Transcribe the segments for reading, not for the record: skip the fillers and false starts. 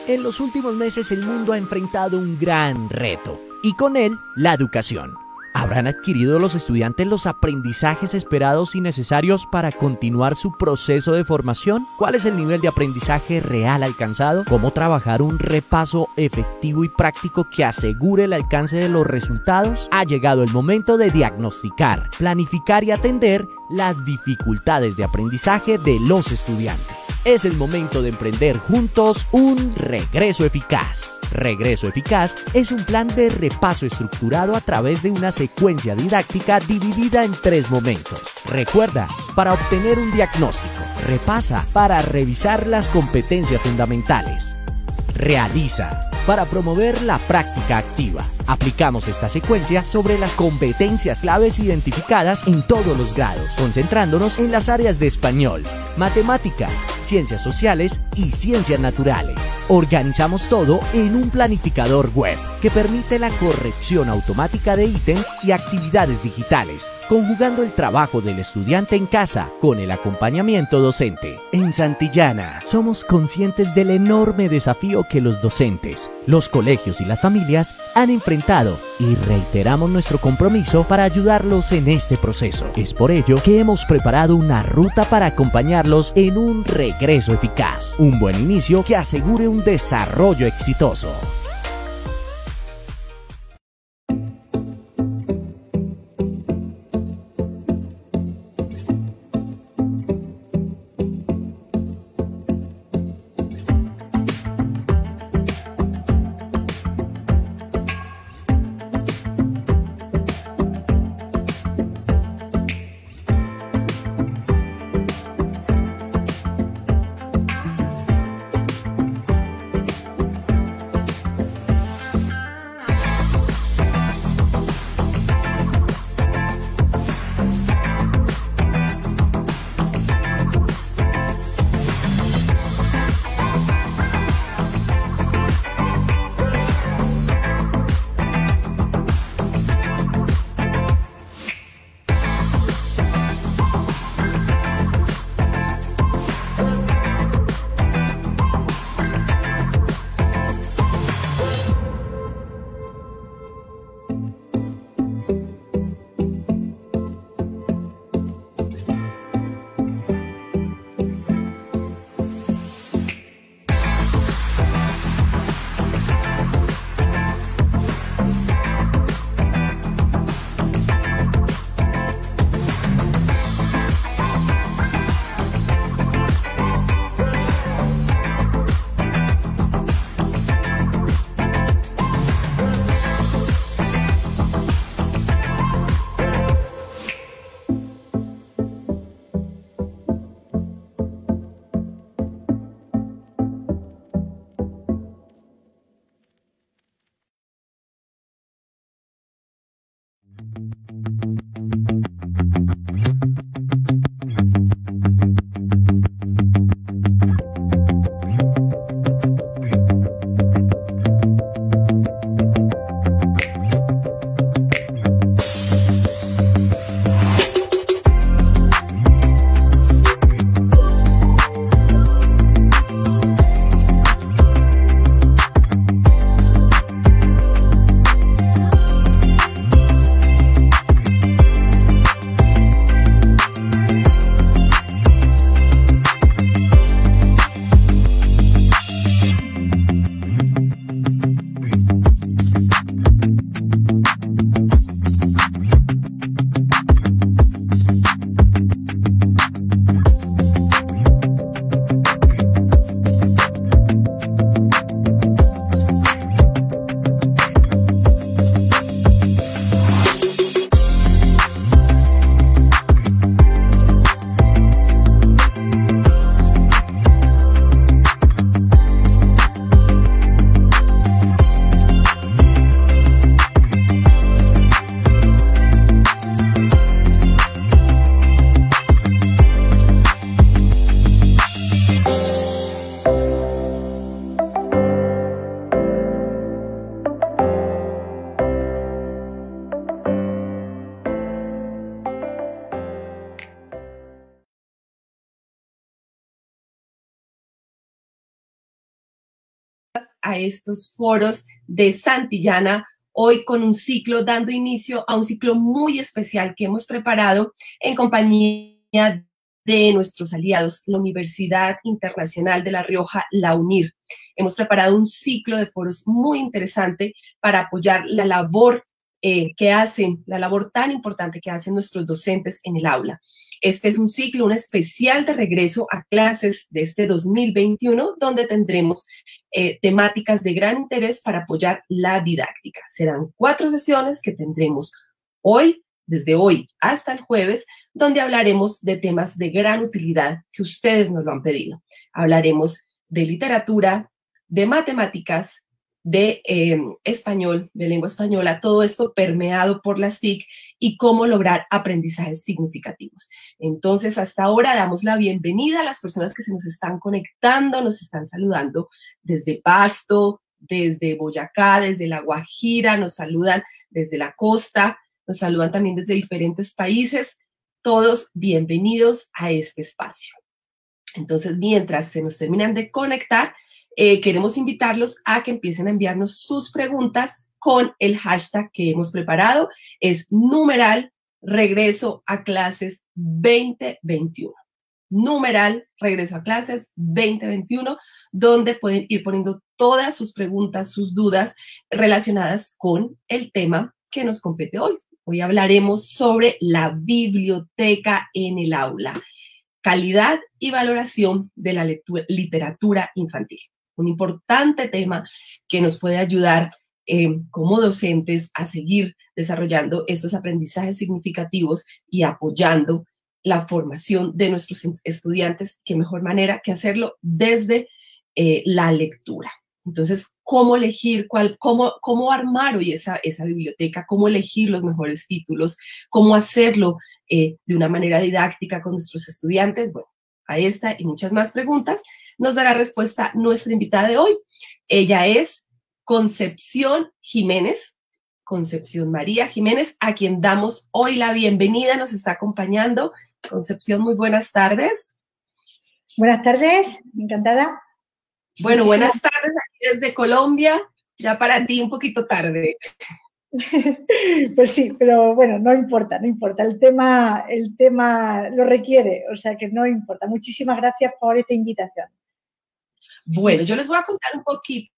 En los últimos meses el mundo ha enfrentado un gran reto, y con él, la educación. ¿Habrán adquirido los estudiantes los aprendizajes esperados y necesarios para continuar su proceso de formación? ¿Cuál es el nivel de aprendizaje real alcanzado? ¿Cómo trabajar un repaso efectivo y práctico que asegure el alcance de los resultados? Ha llegado el momento de diagnosticar, planificar y atender las dificultades de aprendizaje de los estudiantes. Es el momento de emprender juntos un regreso eficaz. Regreso Eficaz es un plan de repaso estructurado a través de una secuencia didáctica dividida en 3 momentos. Recuerda, para obtener un diagnóstico. Repasa, para revisar las competencias fundamentales. Realiza, para promover la práctica activa. Aplicamos esta secuencia sobre las competencias claves identificadas en todos los grados, concentrándonos en las áreas de español, matemáticas, ciencias sociales y ciencias naturales. Organizamos todo en un planificador web que permite la corrección automática de ítems y actividades digitales, conjugando el trabajo del estudiante en casa con el acompañamiento docente. En Santillana somos conscientes del enorme desafío que los docentes, los colegios y las familias han enfrentado y reiteramos nuestro compromiso para ayudarlos en este proceso. Es por ello que hemos preparado una ruta para acompañarlos en un regreso eficaz, un buen inicio que asegure un desarrollo exitoso. a estos foros de Santillana, hoy con un ciclo, dando inicio a un ciclo muy especial que hemos preparado en compañía de nuestros aliados, la Universidad Internacional de La Rioja, la UNIR. Hemos preparado un ciclo de foros muy interesante para apoyar la labor que hacen, la labor tan importante que hacen nuestros docentes en el aula. Este es un ciclo, un especial de regreso a clases de este 2021, donde tendremos temáticas de gran interés para apoyar la didáctica. Serán 4 sesiones que tendremos hoy, desde hoy hasta el jueves, donde hablaremos de temas de gran utilidad que ustedes nos lo han pedido. Hablaremos de literatura, de matemáticas, de español, de lengua española, todo esto permeado por las TIC y cómo lograr aprendizajes significativos. Entonces, hasta ahora damos la bienvenida a las personas que se nos están conectando, nos están saludando desde Pasto, desde Boyacá, desde La Guajira, nos saludan desde la costa, nos saludan también desde diferentes países. Todos bienvenidos a este espacio. Entonces, mientras se nos terminan de conectar, queremos invitarlos a que empiecen a enviarnos sus preguntas con el hashtag que hemos preparado. Es numeral regreso a clases 2021. Numeral regreso a clases 2021, donde pueden ir poniendo todas sus preguntas, sus dudas relacionadas con el tema que nos compete hoy. Hoy hablaremos sobre la biblioteca en el aula, calidad y valoración de la literatura infantil. Un importante tema que nos puede ayudar como docentes a seguir desarrollando estos aprendizajes significativos y apoyando la formación de nuestros estudiantes. Qué mejor manera que hacerlo desde la lectura. Entonces, ¿cómo elegir, cómo armar hoy esa biblioteca? ¿Cómo elegir los mejores títulos? ¿Cómo hacerlo de una manera didáctica con nuestros estudiantes? Bueno, a esta y muchas más preguntas nos dará respuesta nuestra invitada de hoy. Ella es Concepción Jiménez, Concepción María Jiménez, a quien damos hoy la bienvenida, nos está acompañando. Concepción, muy buenas tardes. Buenas tardes, encantada. Bueno, buenas tardes aquí desde Colombia, ya para ti un poquito tarde. Pues sí, pero bueno, no importa, el tema lo requiere, o sea que no importa. Muchísimas gracias por esta invitación. Bueno, yo les voy a contar un poquito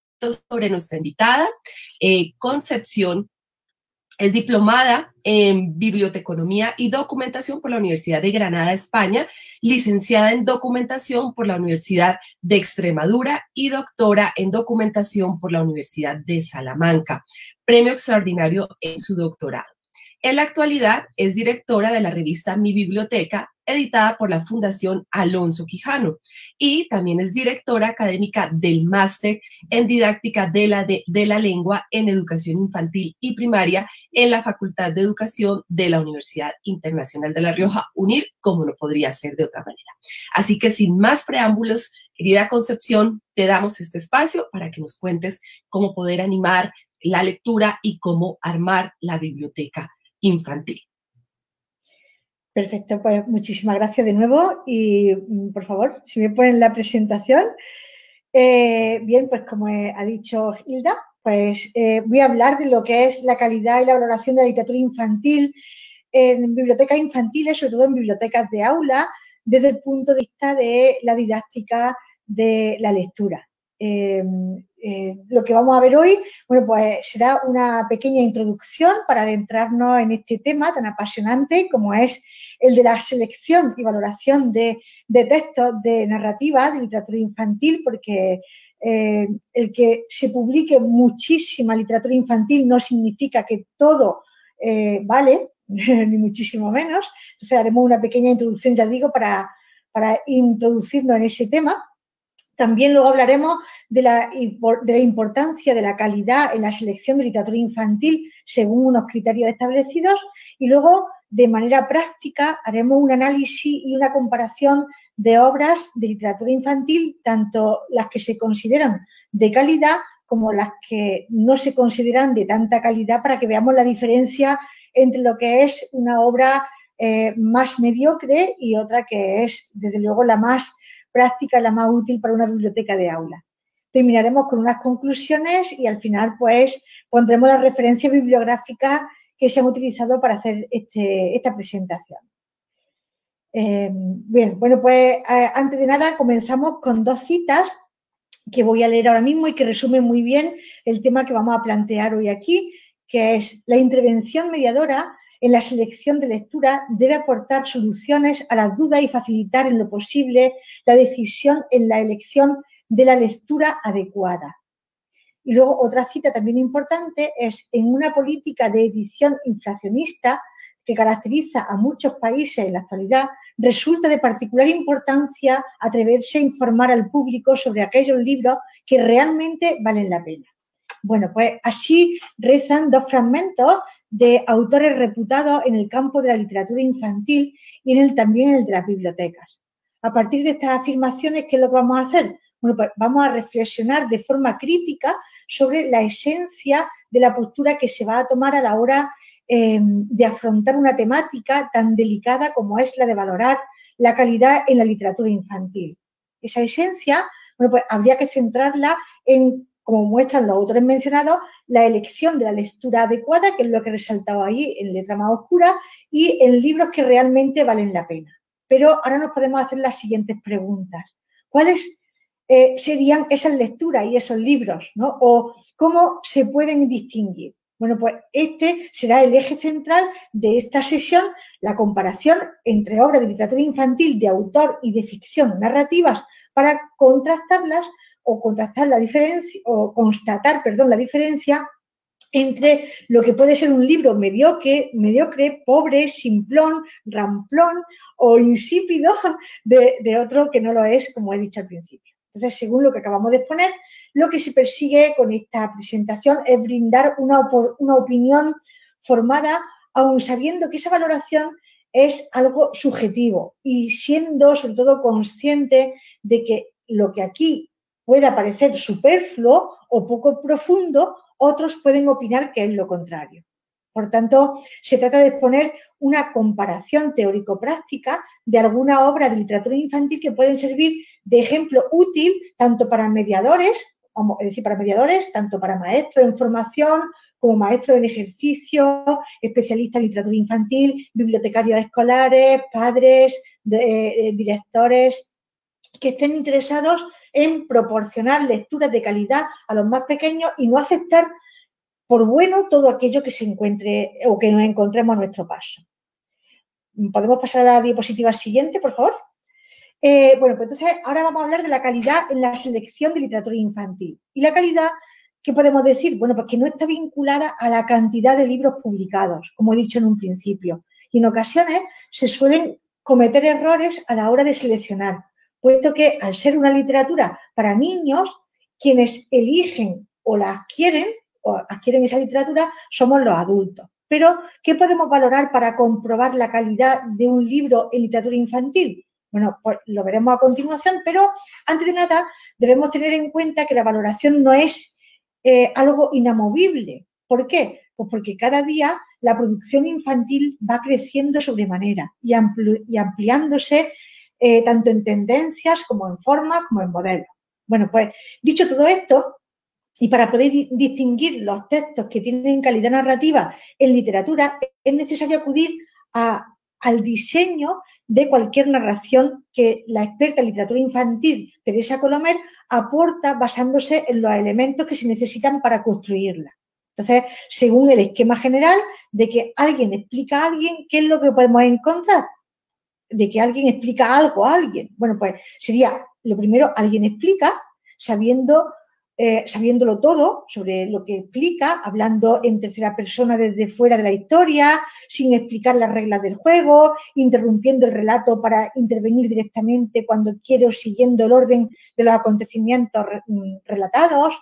sobre nuestra invitada. Concepción es diplomada en Biblioteconomía y Documentación por la Universidad de Granada, España, licenciada en Documentación por la Universidad de Extremadura y doctora en Documentación por la Universidad de Salamanca. Premio extraordinario en su doctorado. En la actualidad es directora de la revista Mi Biblioteca, editada por la Fundación Alonso Quijano, y también es directora académica del Máster en Didáctica de la Lengua en Educación Infantil y Primaria en la Facultad de Educación de la Universidad Internacional de La Rioja, UNIR, como no podría ser de otra manera. Así que sin más preámbulos, querida Concepción, te damos este espacio para que nos cuentes cómo poder animar la lectura y cómo armar la biblioteca infantil. Perfecto, pues muchísimas gracias de nuevo y por favor, si me ponen la presentación. Bien, pues como ha dicho Hilda, pues voy a hablar de lo que es la calidad y la valoración de la literatura infantil en bibliotecas infantiles, sobre todo en bibliotecas de aula, desde el punto de vista de la didáctica de la lectura. Lo que vamos a ver hoy, bueno, pues será una pequeña introducción para adentrarnos en este tema tan apasionante como es el de la selección y valoración de textos de narrativa, de literatura infantil, porque el que se publique muchísima literatura infantil no significa que todo vale, ni muchísimo menos. Entonces haremos una pequeña introducción, ya digo, para introducirnos en ese tema. También luego hablaremos de la importancia de la calidad en la selección de literatura infantil según unos criterios establecidos y luego, de manera práctica, haremos un análisis y una comparación de obras de literatura infantil, tanto las que se consideran de calidad como las que no se consideran de tanta calidad, para que veamos la diferencia entre lo que es una obra más mediocre y otra que es, desde luego, la más práctica, la más útil para una biblioteca de aula. terminaremos con unas conclusiones y al final pues pondremos las referencias bibliográficas que se han utilizado para hacer esta presentación. Bien, bueno, pues antes de nada comenzamos con 2 citas que voy a leer ahora mismo y que resumen muy bien el tema que vamos a plantear hoy aquí, que es: la intervención mediadora en la selección de lectura debe aportar soluciones a las dudas y facilitar en lo posible la decisión en la elección de la lectura adecuada. Y luego otra cita también importante es: en una política de edición inflacionista que caracteriza a muchos países en la actualidad, resulta de particular importancia atreverse a informar al público sobre aquellos libros que realmente valen la pena. Bueno, pues así rezan 2 fragmentos de autores reputados en el campo de la literatura infantil y también en el de las bibliotecas. A partir de estas afirmaciones, ¿qué es lo que vamos a hacer? Bueno, pues vamos a reflexionar de forma crítica sobre la esencia de la postura que se va a tomar a la hora de afrontar una temática tan delicada como es la de valorar la calidad en la literatura infantil. Esa esencia, bueno, pues habría que centrarla en, como muestran los autores mencionados, la elección de la lectura adecuada, que es lo que he resaltado ahí en letra más oscura, y en libros que realmente valen la pena. Pero ahora nos podemos hacer las siguientes preguntas. ¿Cuáles serían esas lecturas y esos libros, ¿no? O cómo se pueden distinguir. Bueno, pues este será el eje central de esta sesión, la comparación entre obras de literatura infantil de autor y de ficción narrativas para contrastarlas o constatar la diferencia entre lo que puede ser un libro mediocre, pobre, simplón, ramplón o insípido de otro que no lo es, como he dicho al principio. Entonces, según lo que acabamos de exponer, lo que se persigue con esta presentación es brindar una opinión formada, aun sabiendo que esa valoración es algo subjetivo y siendo sobre todo consciente de que lo que aquí pueda parecer superfluo o poco profundo, otros pueden opinar que es lo contrario. Por tanto, se trata de exponer una comparación teórico-práctica de alguna obra de literatura infantil que pueden servir de ejemplo útil tanto para mediadores, tanto para maestros en formación como maestros en ejercicio, especialistas en literatura infantil, bibliotecarios escolares, padres, directores que estén interesados en proporcionar lecturas de calidad a los más pequeños y no aceptar por bueno todo aquello que se encuentre o que nos encontremos a nuestro paso. ¿Podemos pasar a la diapositiva siguiente, por favor? Bueno, pues entonces ahora vamos a hablar de la calidad en la selección de literatura infantil. ¿Y la calidad qué podemos decir? Bueno, pues que no está vinculada a la cantidad de libros publicados, como he dicho en un principio. Y en ocasiones se suelen cometer errores a la hora de seleccionar, puesto que al ser una literatura para niños, quienes eligen o la adquieren esa literatura somos los adultos. Pero, ¿qué podemos valorar para comprobar la calidad de un libro en literatura infantil? Bueno, pues lo veremos a continuación, pero antes de nada debemos tener en cuenta que la valoración no es algo inamovible. ¿Por qué? Pues porque cada día la producción infantil va creciendo sobremanera y ampliándose tanto en tendencias como en formas como en modelos. Bueno, pues dicho todo esto, y para poder distinguir los textos que tienen calidad narrativa en literatura, es necesario acudir al diseño de cualquier narración que la experta en literatura infantil, Teresa Colomer, aporta basándose en los elementos que se necesitan para construirla. Entonces, según el esquema general de que alguien explica a alguien, ¿qué es lo que podemos encontrar? De que alguien explica algo a alguien. Bueno, pues sería, lo primero, alguien explica sabiéndolo todo sobre lo que explica, hablando en tercera persona desde fuera de la historia, sin explicar las reglas del juego, interrumpiendo el relato para intervenir directamente cuando quiere o siguiendo el orden de los acontecimientos relatados.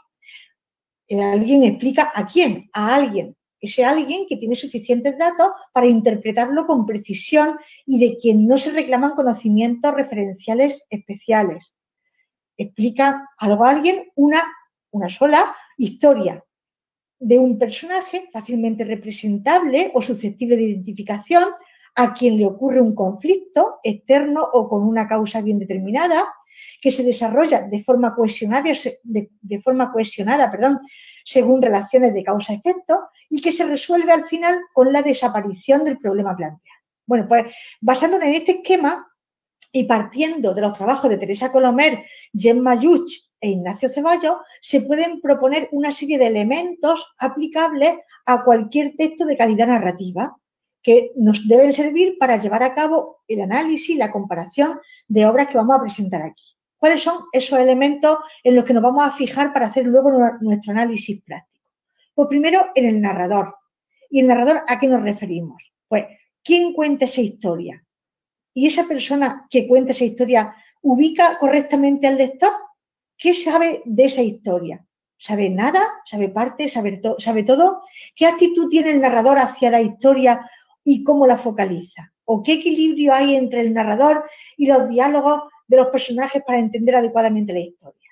Alguien explica ¿a quién? A alguien. Ese alguien que tiene suficientes datos para interpretarlo con precisión y de quien no se reclaman conocimientos referenciales especiales. Explica algo a alguien una sola historia de un personaje fácilmente representable o susceptible de identificación, a quien le ocurre un conflicto externo o con una causa bien determinada, que se desarrolla de forma cohesionada, según relaciones de causa-efecto y que se resuelve al final con la desaparición del problema planteado. Bueno, pues basándonos en este esquema y partiendo de los trabajos de Teresa Colomer, Gemma Lluch e Ignacio Ceballos, se pueden proponer una serie de elementos aplicables a cualquier texto de calidad narrativa que nos deben servir para llevar a cabo el análisis y la comparación de obras que vamos a presentar aquí. ¿Cuáles son esos elementos en los que nos vamos a fijar para hacer luego nuestro análisis práctico? Pues primero, en el narrador. ¿Y el narrador a qué nos referimos? Pues, ¿quién cuenta esa historia? ¿Y esa persona que cuenta esa historia ubica correctamente al lector? ¿Qué sabe de esa historia? ¿Sabe nada? ¿Sabe parte? ¿Sabe todo? ¿Qué actitud tiene el narrador hacia la historia y cómo la focaliza? ¿O qué equilibrio hay entre el narrador y los diálogos de los personajes para entender adecuadamente la historia?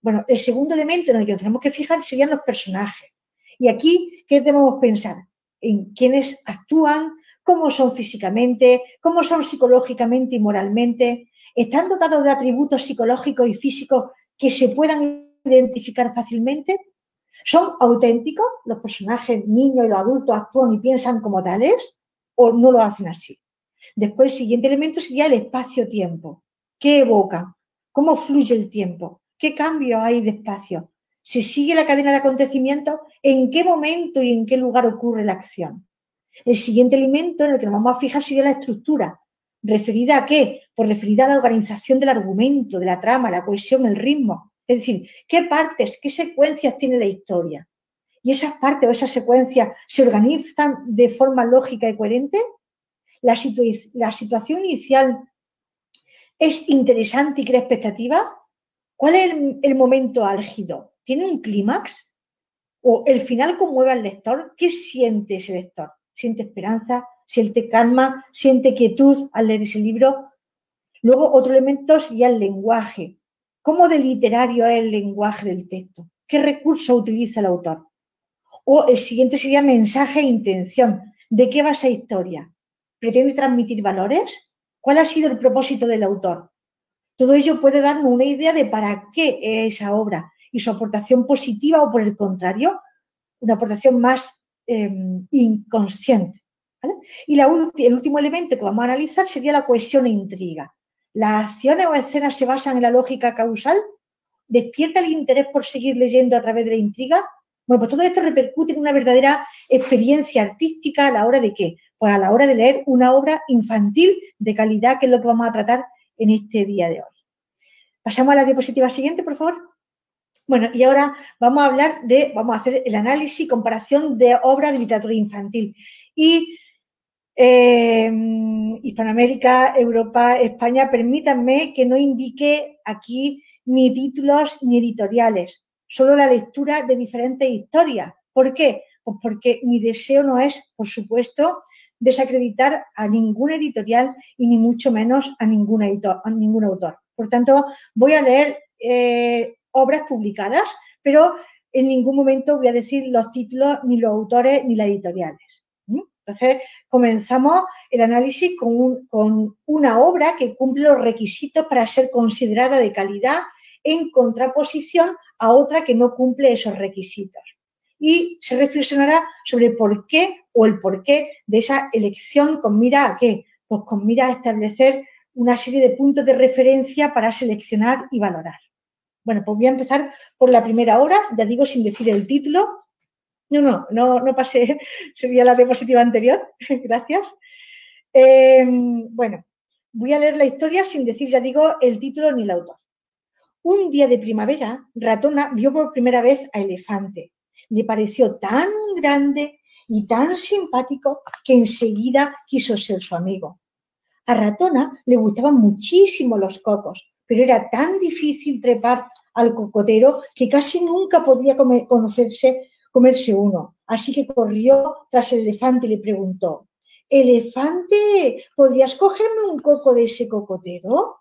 Bueno, el segundo elemento en el que nos tenemos que fijar serían los personajes. Y aquí, ¿qué debemos pensar? En quiénes actúan, cómo son físicamente, cómo son psicológicamente y moralmente, están dotados de atributos psicológicos y físicos que se puedan identificar fácilmente. ¿Son auténticos? ¿Los personajes niños y los adultos actúan y piensan como tales? ¿O no lo hacen así? Después, el siguiente elemento sería el espacio-tiempo. ¿Qué evoca? ¿Cómo fluye el tiempo? ¿Qué cambios hay de espacio? ¿Se sigue la cadena de acontecimientos? ¿En qué momento y en qué lugar ocurre la acción? El siguiente elemento en el que nos vamos a fijar sería la estructura. ¿Referida a qué? Pues referida a la organización del argumento, de la trama, la cohesión, el ritmo. Es decir, ¿qué partes, qué secuencias tiene la historia? ¿Y esas partes o esas secuencias se organizan de forma lógica y coherente? ¿La situación inicial es interesante y crea expectativa? ¿Cuál es el momento álgido? ¿Tiene un clímax? ¿O el final conmueve al lector? ¿Qué siente ese lector? ¿Siente esperanza? ¿Siente calma? ¿Siente quietud al leer ese libro? Luego, otro elemento sería el lenguaje. ¿Cómo de literario es el lenguaje del texto? ¿Qué recurso utiliza el autor? O el siguiente sería mensaje e intención. ¿De qué va esa historia? ¿Pretende transmitir valores? ¿Cuál ha sido el propósito del autor? Todo ello puede darnos una idea de para qué es esa obra y su aportación positiva o, por el contrario, una aportación más inconsciente. ¿Vale? Y el último elemento que vamos a analizar sería la cohesión e intriga. ¿Las acciones o escenas se basan en la lógica causal? ¿Despierta el interés por seguir leyendo a través de la intriga? Bueno, pues todo esto repercute en una verdadera experiencia artística a la hora de ¿qué? Pues a la hora de leer una obra infantil de calidad, que es lo que vamos a tratar en este día de hoy. Pasamos a la diapositiva siguiente, por favor. Bueno, y ahora vamos a hacer el análisis y comparación de obras de literatura infantil. Y Hispanoamérica, Europa, España, permítanme que no indique aquí ni títulos ni editoriales, solo la lectura de diferentes historias. ¿Por qué? Pues porque mi deseo no es, por supuesto, desacreditar a ninguna editorial y ni mucho menos a ningún autor. Por tanto, voy a leer obras publicadas, pero en ningún momento voy a decir los títulos, ni los autores, ni las editoriales. Entonces, comenzamos el análisis con una obra que cumple los requisitos para ser considerada de calidad en contraposición a otra que no cumple esos requisitos. Y se reflexionará sobre el porqué de esa elección con mira a qué. Pues con mira a establecer una serie de puntos de referencia para seleccionar y valorar. Bueno, pues voy a empezar por la primera obra, ya digo sin decir el título. No pasé, sería la diapositiva anterior, gracias. Bueno, voy a leer la historia sin decir, ya digo, el título ni el autor. Un día de primavera, Ratona vio por primera vez a Elefante. Le pareció tan grande y tan simpático que enseguida quiso ser su amigo. A Ratona le gustaban muchísimo los cocos, pero era tan difícil trepar al cocotero que casi nunca podía comerse uno. Así que corrió tras el elefante y le preguntó: «Elefante, ¿podrías cogerme un coco de ese cocotero?»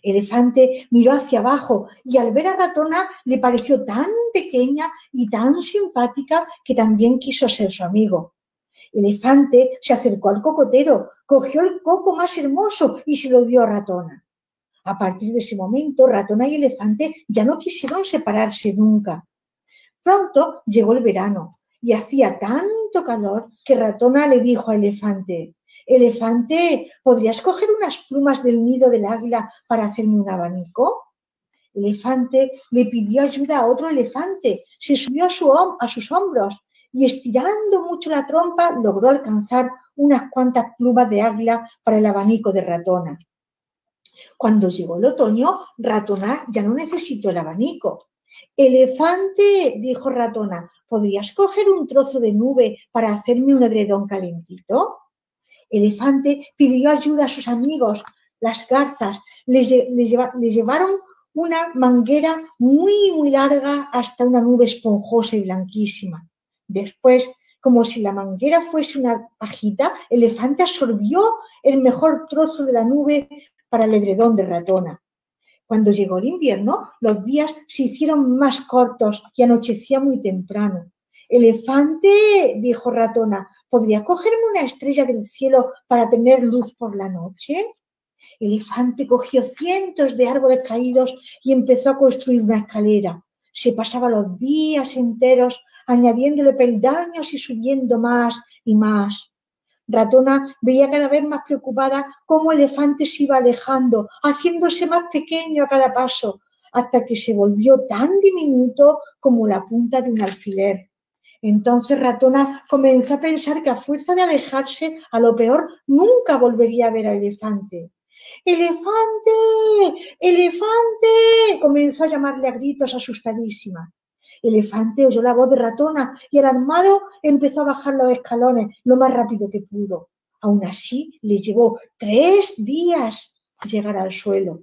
Elefante miró hacia abajo y al ver a Ratona le pareció tan pequeña y tan simpática que también quiso ser su amigo. Elefante se acercó al cocotero, cogió el coco más hermoso y se lo dio a Ratona. A partir de ese momento, Ratona y Elefante ya no quisieron separarse nunca. Pronto llegó el verano y hacía tanto calor que Ratona le dijo a Elefante: Elefante, ¿podrías coger unas plumas del nido del águila para hacerme un abanico? Elefante le pidió ayuda a otro elefante, se subió a sus hombros y estirando mucho la trompa logró alcanzar unas cuantas plumas de águila para el abanico de Ratona. Cuando llegó el otoño, Ratona ya no necesitó el abanico. Elefante, dijo Ratona, ¿podrías coger un trozo de nube para hacerme un edredón calentito? Elefante pidió ayuda a sus amigos, las garzas, les llevaron una manguera muy larga hasta una nube esponjosa y blanquísima. Después, como si la manguera fuese una pajita, Elefante absorbió el mejor trozo de la nube para el edredón de Ratona. Cuando llegó el invierno, los días se hicieron más cortos y anochecía muy temprano. Elefante, dijo Ratona, ¿podría cogerme una estrella del cielo para tener luz por la noche? Elefante cogió cientos de árboles caídos y empezó a construir una escalera. Se pasaba los días enteros añadiéndole peldaños y subiendo más y más. Ratona veía cada vez más preocupada cómo Elefante se iba alejando, haciéndose más pequeño a cada paso, hasta que se volvió tan diminuto como la punta de un alfiler. Entonces Ratona comenzó a pensar que a fuerza de alejarse, a lo peor nunca volvería a ver a Elefante. ¡Elefante! ¡Elefante! Comenzó a llamarle a gritos asustadísima. Elefante oyó la voz de Ratona y alarmado empezó a bajar los escalones lo más rápido que pudo. Aún así, le llevó 3 días llegar al suelo.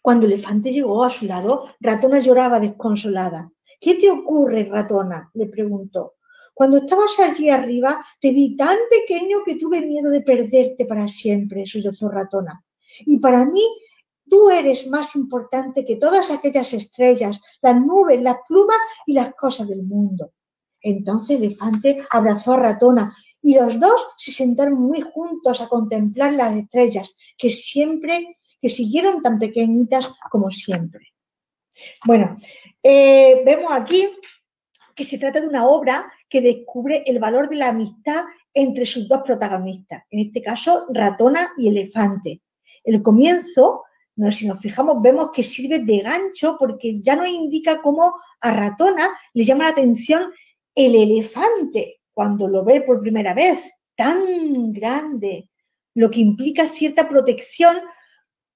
Cuando Elefante llegó a su lado, Ratona lloraba desconsolada. ¿Qué te ocurre, Ratona?, le preguntó. Cuando estabas allí arriba, te vi tan pequeño que tuve miedo de perderte para siempre, sollozó Ratona. Y para mí, tú eres más importante que todas aquellas estrellas, las nubes, las plumas y las cosas del mundo. Entonces Elefante abrazó a Ratona y los dos se sentaron muy juntos a contemplar las estrellas que siguieron tan pequeñitas como siempre. Bueno, vemos aquí que se trata de una obra que descubre el valor de la amistad entre sus dos protagonistas, en este caso Ratona y Elefante. El comienzo, si nos fijamos, vemos que sirve de gancho porque ya nos indica cómo a Ratona le llama la atención el elefante cuando lo ve por primera vez, tan grande, lo que implica cierta protección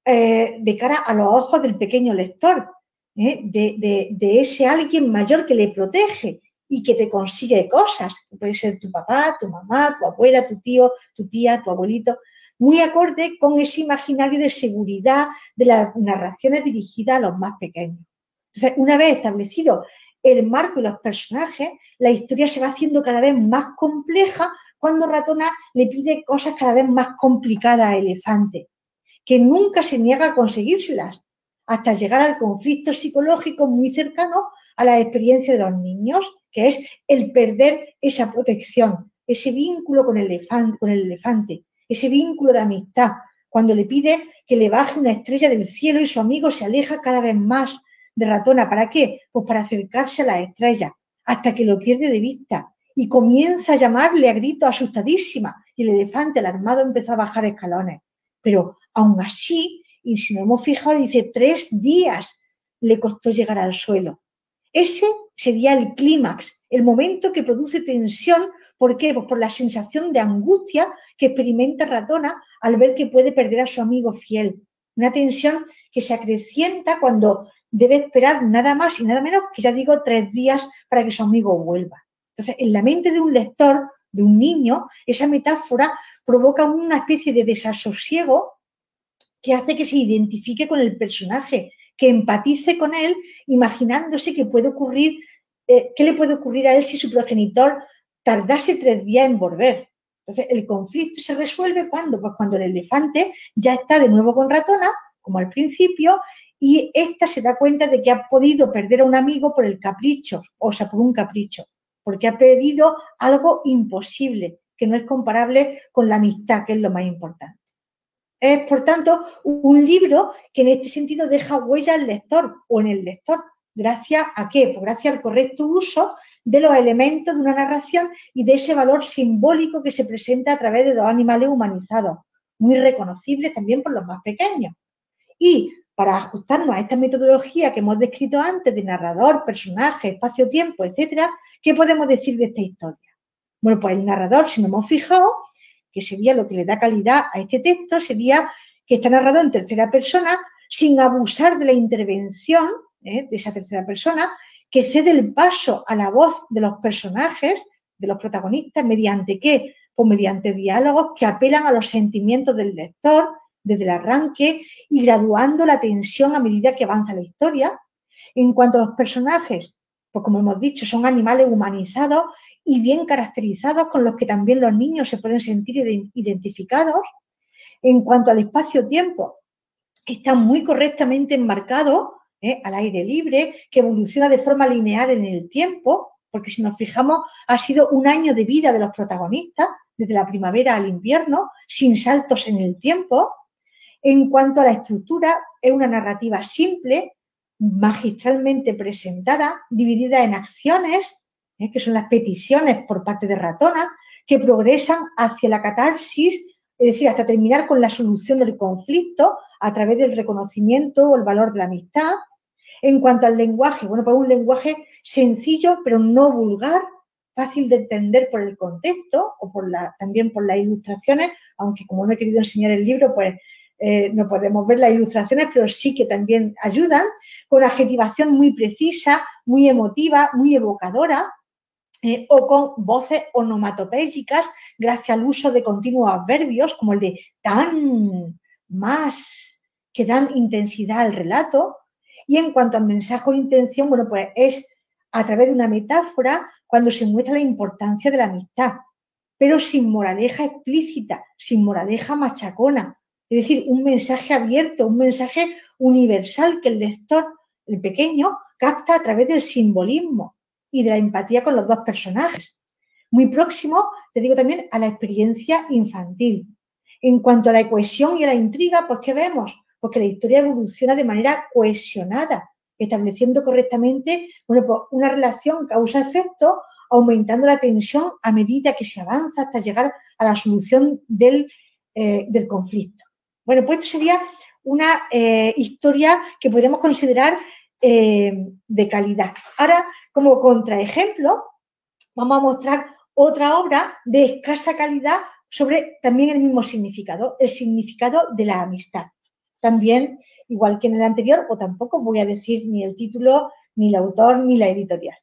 de cara a los ojos del pequeño lector, de ese alguien mayor que le protege y que te consigue cosas. Puede ser tu papá, tu mamá, tu abuela, tu tío, tu tía, tu abuelito, muy acorde con ese imaginario de seguridad de las narraciones dirigidas a los más pequeños. Entonces, una vez establecido el marco y los personajes, la historia se va haciendo cada vez más compleja cuando Ratona le pide cosas cada vez más complicadas a Elefante, que nunca se niega a conseguírselas, hasta llegar al conflicto psicológico muy cercano a la experiencia de los niños, que es el perder esa protección, ese vínculo con el elefante, ese vínculo de amistad, cuando le pide que le baje una estrella del cielo y su amigo se aleja cada vez más de Ratona. ¿Para qué? Pues para acercarse a las estrellas, hasta que lo pierde de vista y comienza a llamarle a gritos asustadísima y el elefante alarmado empezó a bajar escalones. Pero aún así, y si nos hemos fijado, dice 3 días le costó llegar al suelo. Ese sería el clímax, el momento que produce tensión. ¿Por qué? Pues por la sensación de angustia que experimenta Ratona al ver que puede perder a su amigo fiel. Una tensión que se acrecienta cuando debe esperar nada más y nada menos que, ya digo, 3 días para que su amigo vuelva. Entonces, en la mente de un lector, de un niño, esa metáfora provoca una especie de desasosiego que hace que se identifique con el personaje, que empatice con él, imaginándose que puede ocurrir, qué le puede ocurrir a él si su progenitor tardase 3 días en volver. Entonces, el conflicto se resuelve ¿cuándo? Pues cuando el elefante ya está de nuevo con Ratona, como al principio, y ésta se da cuenta de que ha podido perder a un amigo por el capricho, o sea, por un capricho, porque ha pedido algo imposible, que no es comparable con la amistad, que es lo más importante. Es, por tanto, un libro que en este sentido deja huella al lector o en el lector. ¿Gracias a qué? Pues gracias al correcto uso de los elementos de una narración y de ese valor simbólico que se presenta a través de dos animales humanizados, muy reconocibles también por los más pequeños. Y para ajustarnos a esta metodología que hemos descrito antes de narrador, personaje, espacio-tiempo, etcétera, ¿qué podemos decir de esta historia? Bueno, pues el narrador, si nos hemos fijado, que sería lo que le da calidad a este texto, sería que está narrado en tercera persona sin abusar de la intervención de esa tercera persona, que cede el paso a la voz de los personajes, de los protagonistas, ¿mediante qué? Pues mediante diálogos que apelan a los sentimientos del lector desde el arranque y graduando la tensión a medida que avanza la historia. En cuanto a los personajes, pues como hemos dicho, son animales humanizados y bien caracterizados con los que también los niños se pueden sentir identificados. En cuanto al espacio-tiempo, está muy correctamente enmarcado al aire libre, que evoluciona de forma lineal en el tiempo, porque si nos fijamos ha sido un año de vida de los protagonistas, desde la primavera al invierno, sin saltos en el tiempo. En cuanto a la estructura, es una narrativa simple, magistralmente presentada, dividida en acciones, que son las peticiones por parte de Ratona, que progresan hacia la catarsis, es decir, hasta terminar con la solución del conflicto a través del reconocimiento o el valor de la amistad. En cuanto al lenguaje, bueno, pues un lenguaje sencillo, pero no vulgar, fácil de entender por el contexto o también por las ilustraciones, aunque como no he querido enseñar el libro, pues no podemos ver las ilustraciones, pero sí que también ayudan, con adjetivación muy precisa, muy emotiva, muy evocadora, o con voces onomatopéyicas gracias al uso de continuos adverbios como el de tan, más, que dan intensidad al relato. Y en cuanto al mensaje o intención, bueno, pues es a través de una metáfora cuando se muestra la importancia de la amistad, pero sin moraleja explícita, sin moraleja machacona. Es decir, un mensaje abierto, un mensaje universal que el lector, el pequeño, capta a través del simbolismo y de la empatía con los dos personajes. Muy próximo, te digo también, a la experiencia infantil. En cuanto a la cohesión y a la intriga, pues ¿qué vemos? Pues que la historia evoluciona de manera cohesionada, estableciendo correctamente, bueno, pues una relación causa-efecto, aumentando la tensión a medida que se avanza hasta llegar a la solución del conflicto. Bueno, pues esto sería una historia que podemos considerar de calidad. Ahora, como contraejemplo, vamos a mostrar otra obra de escasa calidad sobre también el mismo significado, el significado de la amistad. También, igual que en el anterior, o tampoco voy a decir ni el título, ni el autor, ni la editorial.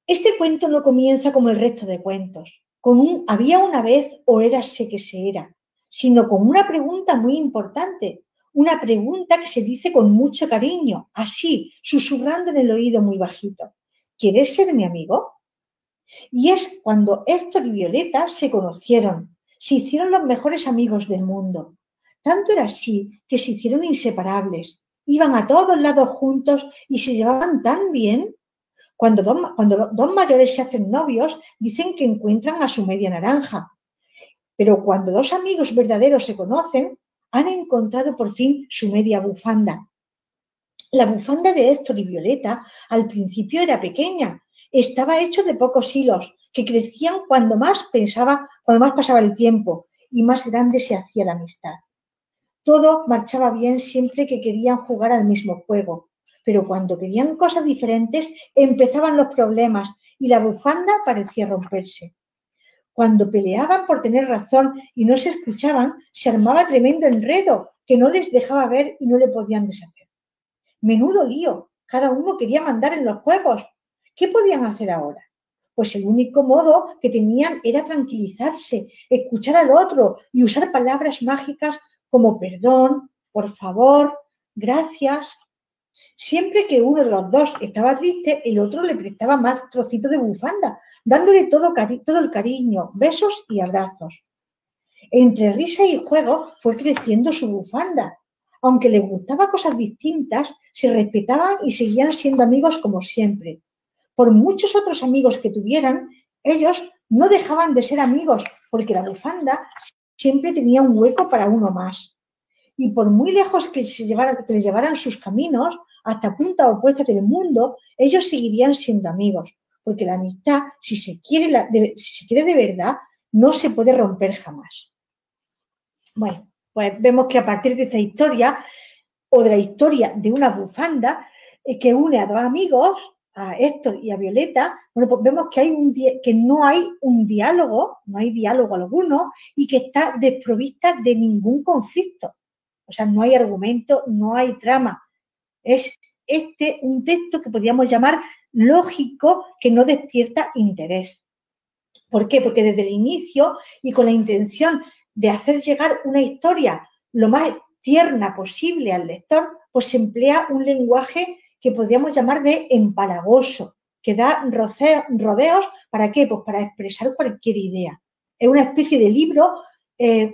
Este cuento no comienza como el resto de cuentos, con un había una vez o érase que se era, sino con una pregunta muy importante, una pregunta que se dice con mucho cariño, así, susurrando en el oído muy bajito. ¿Quieres ser mi amigo? Y es cuando Héctor y Violeta se conocieron, se hicieron los mejores amigos del mundo. Tanto era así que se hicieron inseparables, iban a todos lados juntos y se llevaban tan bien. Cuando dos mayores se hacen novios, dicen que encuentran a su media naranja. Pero cuando dos amigos verdaderos se conocen, han encontrado por fin su media bufanda. La bufanda de Héctor y Violeta al principio era pequeña, estaba hecho de pocos hilos que crecían cuando más pasaba el tiempo y más grande se hacía la amistad. Todo marchaba bien siempre que querían jugar al mismo juego, pero cuando querían cosas diferentes empezaban los problemas y la bufanda parecía romperse. Cuando peleaban por tener razón y no se escuchaban, se armaba tremendo enredo que no les dejaba ver y no le podían deshacer. Menudo lío, cada uno quería mandar en los juegos. ¿Qué podían hacer ahora? Pues el único modo que tenían era tranquilizarse, escuchar al otro y usar palabras mágicas como perdón, por favor, gracias. Siempre que uno de los dos estaba triste, el otro le prestaba más trocitos de bufanda, dándole todo el cariño, besos y abrazos. Entre risa y juego fue creciendo su bufanda. Aunque les gustaba cosas distintas, se respetaban y seguían siendo amigos como siempre. Por muchos otros amigos que tuvieran, ellos no dejaban de ser amigos porque la bufanda siempre tenía un hueco para uno más. Y por muy lejos que les llevaran sus caminos, hasta puntas opuestas del mundo, ellos seguirían siendo amigos. Porque la amistad, si se quiere de verdad, no se puede romper jamás. Bueno, pues vemos que a partir de esta historia, o de la historia de una bufanda que une a dos amigos, a Héctor y a Violeta, bueno, pues vemos que no hay un diálogo, no hay diálogo alguno y que está desprovista de ningún conflicto. O sea, no hay argumento, no hay trama. Es un texto que podríamos llamar lógico, que no despierta interés. ¿Por qué? Porque desde el inicio y con la intención de hacer llegar una historia lo más tierna posible al lector, pues se emplea un lenguaje que podríamos llamar de empalagoso, que da rodeos, ¿para qué? Pues para expresar cualquier idea. Es una especie de libro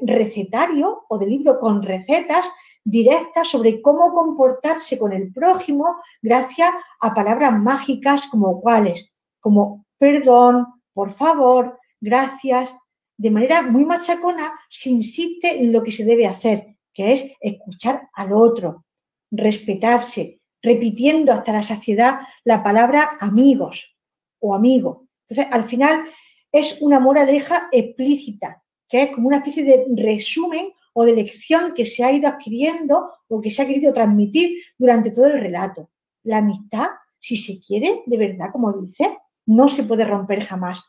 recetario o de libro con recetas directas sobre cómo comportarse con el prójimo gracias a palabras mágicas como cuáles, como perdón, por favor, gracias. De manera muy machacona se insiste en lo que se debe hacer, que es escuchar al otro, respetarse, repitiendo hasta la saciedad la palabra amigos o amigo. Entonces, al final es una moraleja explícita, que es como una especie de resumen o de lección que se ha ido adquiriendo o que se ha querido transmitir durante todo el relato. La amistad, si se quiere, de verdad, como dice, no se puede romper jamás.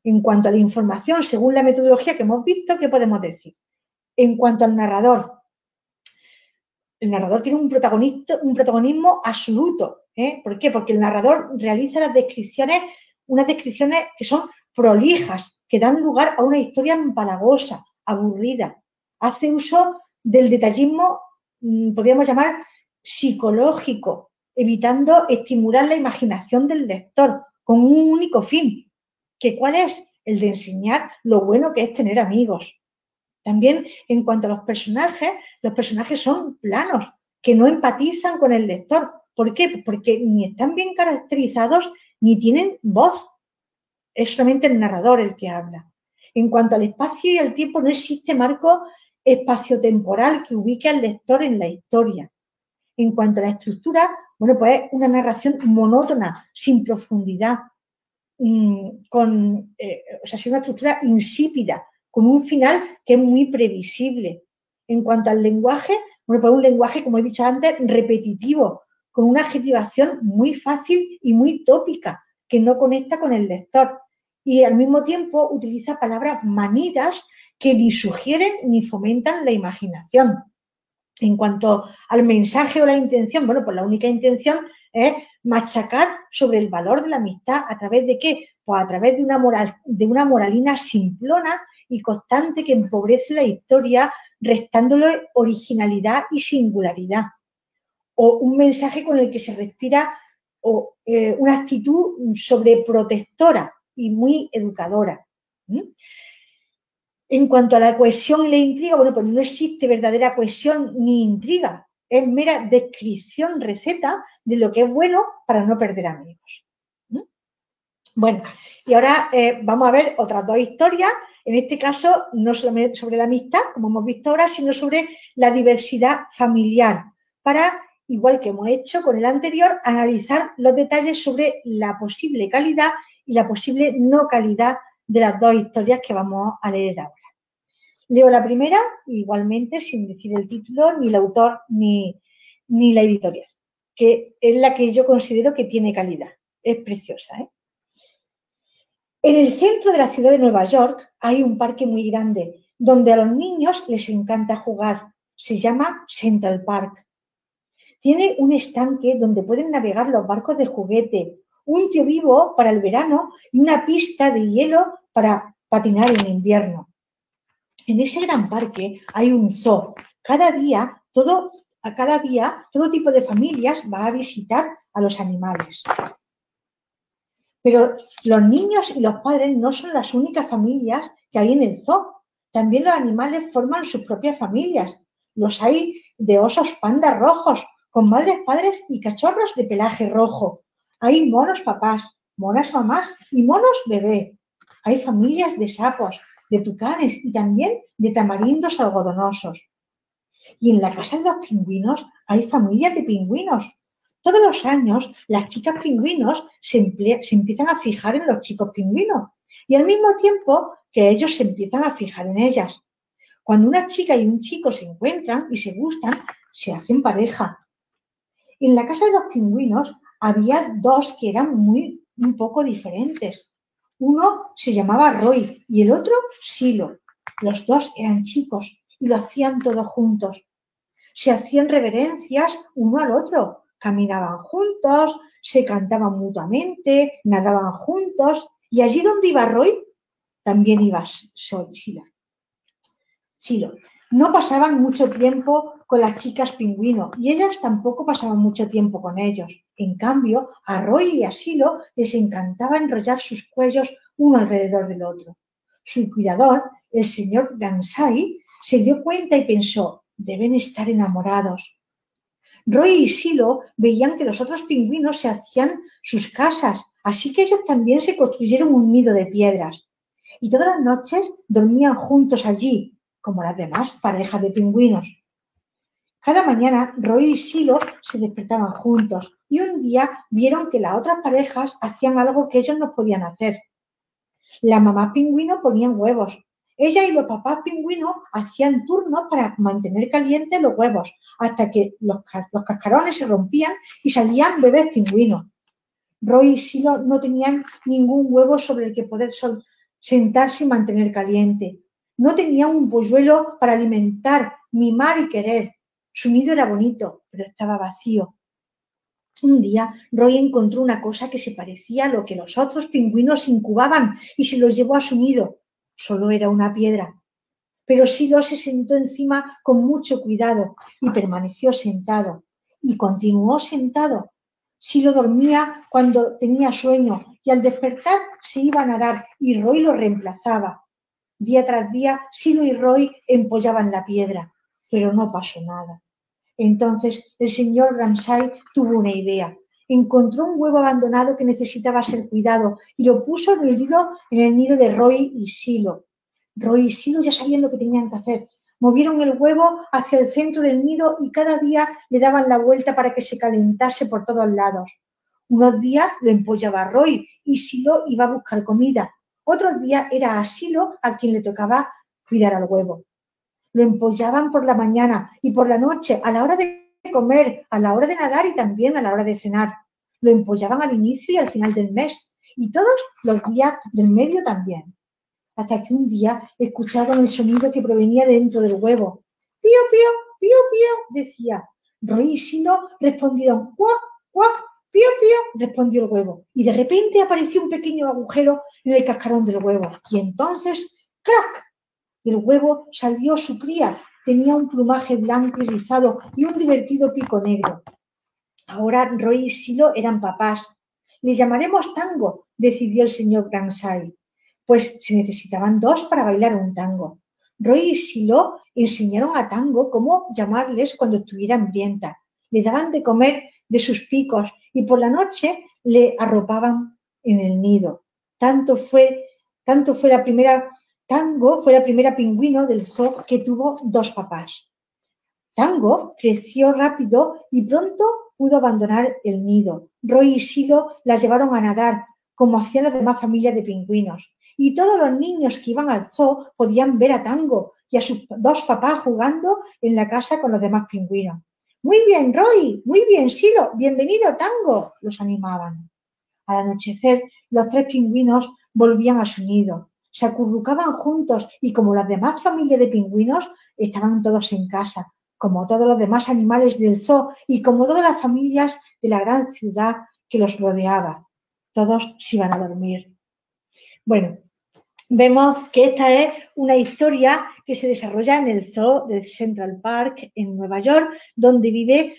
En cuanto a la información, según la metodología que hemos visto, ¿qué podemos decir? En cuanto al narrador, el narrador tiene un protagonismo absoluto. ¿Por qué? Porque el narrador realiza unas descripciones que son prolijas, que dan lugar a una historia empalagosa, aburrida. Hace uso del detallismo, podríamos llamar psicológico, evitando estimular la imaginación del lector con un único fin. ¿Que cuál es? El de enseñar lo bueno que es tener amigos. También, en cuanto a los personajes son planos, que no empatizan con el lector. ¿Por qué? Porque ni están bien caracterizados ni tienen voz. Es solamente el narrador el que habla. En cuanto al espacio y al tiempo, no existe marco espaciotemporal que ubique al lector en la historia. En cuanto a la estructura, bueno, pues es una narración monótona, sin profundidad, una estructura insípida, con un final que es muy previsible. En cuanto al lenguaje, bueno, pues un lenguaje, como he dicho antes, repetitivo, con una adjetivación muy fácil y muy tópica, que no conecta con el lector. Y al mismo tiempo utiliza palabras manidas que ni sugieren ni fomentan la imaginación. En cuanto al mensaje o la intención, bueno, pues la única intención es machacar sobre el valor de la amistad. ¿A través de qué? Pues a través de una moralina simplona y constante que empobrece la historia, restándole originalidad y singularidad. O un mensaje con el que se respira una actitud sobreprotectora y muy educadora. En cuanto a la cohesión y la intriga, bueno, pues no existe verdadera cohesión ni intriga. Es mera descripción, receta de lo que es bueno para no perder amigos. Bueno, y ahora vamos a ver otras dos historias. En este caso, no solamente sobre la amistad, como hemos visto ahora, sino sobre la diversidad familiar. Para, igual que hemos hecho con el anterior, analizar los detalles sobre la posible calidad y la posible no calidad de las dos historias que vamos a leer ahora. Leo la primera, igualmente, sin decir el título, ni el autor, ni la editorial, que es la que yo considero que tiene calidad. Es preciosa, ¿eh? En el centro de la ciudad de Nueva York hay un parque muy grande donde a los niños les encanta jugar. Se llama Central Park. Tiene un estanque donde pueden navegar los barcos de juguete, un tío vivo para el verano y una pista de hielo para patinar en invierno. En ese gran parque hay un zoo. Cada día, todo tipo de familias va a visitar a los animales. Pero los niños y los padres no son las únicas familias que hay en el zoo. También los animales forman sus propias familias. Los hay de osos pandas rojos, con madres, padres y cachorros de pelaje rojo. Hay monos papás, monas mamás y monos bebé. Hay familias de sapos, de tucanes y también de tamarindos algodonosos. Y en la casa de los pingüinos hay familias de pingüinos. Todos los años las chicas pingüinos se empiezan a fijar en los chicos pingüinos y al mismo tiempo que ellos se empiezan a fijar en ellas. Cuando una chica y un chico se encuentran y se gustan, se hacen pareja. En la casa de los pingüinos había dos que eran un poco diferentes. Uno se llamaba Roy y el otro Silo. Los dos eran chicos y lo hacían todos juntos. Se hacían reverencias uno al otro, caminaban juntos, se cantaban mutuamente, nadaban juntos y allí donde iba Roy, también iba Silo. No pasaban mucho tiempo con las chicas pingüino y ellas tampoco pasaban mucho tiempo con ellos. En cambio, a Roy y a Silo les encantaba enrollar sus cuellos uno alrededor del otro. Su cuidador, el señor Gansai, se dio cuenta y pensó, deben estar enamorados. Roy y Silo veían que los otros pingüinos se hacían sus casas, así que ellos también se construyeron un nido de piedras. Y todas las noches dormían juntos allí, como las demás parejas de pingüinos. Cada mañana Roy y Silo se despertaban juntos y un día vieron que las otras parejas hacían algo que ellos no podían hacer. Las mamás pingüino ponían huevos. Ella y los papás pingüinos hacían turnos para mantener calientes los huevos hasta que los cascarones se rompían y salían bebés pingüinos. Roy y Silo no tenían ningún huevo sobre el que poder sentarse y mantener caliente. No tenían un polluelo para alimentar, mimar y querer. Su nido era bonito, pero estaba vacío. Un día, Roy encontró una cosa que se parecía a lo que los otros pingüinos incubaban y se los llevó a su nido. Solo era una piedra. Pero Silo se sentó encima con mucho cuidado y permaneció sentado. Y continuó sentado. Silo dormía cuando tenía sueño y al despertar se iba a nadar y Roy lo reemplazaba. Día tras día, Silo y Roy empollaban la piedra, pero no pasó nada. Entonces el señor Gansai tuvo una idea. Encontró un huevo abandonado que necesitaba ser cuidado y lo puso en el nido de Roy y Silo. Roy y Silo ya sabían lo que tenían que hacer. Movieron el huevo hacia el centro del nido y cada día le daban la vuelta para que se calentase por todos lados. Unos días lo empollaba Roy y Silo iba a buscar comida. Otros días era a Silo a quien le tocaba cuidar al huevo. Lo empollaban por la mañana y por la noche, a la hora de comer, a la hora de nadar y también a la hora de cenar. Lo empollaban al inicio y al final del mes y todos los días del medio también. Hasta que un día escucharon el sonido que provenía de dentro del huevo. ¡Pío, pío, pío, pío! Decía. Roy y Silo respondieron ¡cuac, cuac! ¡Pío, pío! Respondió el huevo. Y de repente apareció un pequeño agujero en el cascarón del huevo. Y entonces, ¡crac! Del huevo salió su cría. Tenía un plumaje blanco y rizado y un divertido pico negro. Ahora Roy y Silo eran papás. Le llamaremos Tango, decidió el señor Gansai. Pues se necesitaban dos para bailar un tango. Roy y Silo enseñaron a Tango cómo llamarles cuando estuviera hambrienta. Le daban de comer de sus picos y por la noche le arropaban en el nido. Tango fue la primera pingüino del zoo que tuvo dos papás. Tango creció rápido y pronto pudo abandonar el nido. Roy y Silo la llevaron a nadar, como hacían las demás familias de pingüinos. Y todos los niños que iban al zoo podían ver a Tango y a sus dos papás jugando en la casa con los demás pingüinos. Muy bien, Roy, muy bien, Silo, bienvenido, Tango, los animaban. Al anochecer, los tres pingüinos volvían a su nido. Se acurrucaban juntos y como las demás familias de pingüinos, estaban todos en casa, como todos los demás animales del zoo y como todas las familias de la gran ciudad que los rodeaba. Todos se iban a dormir. Bueno, vemos que esta es una historia que se desarrolla en el zoo de Central Park en Nueva York, donde vive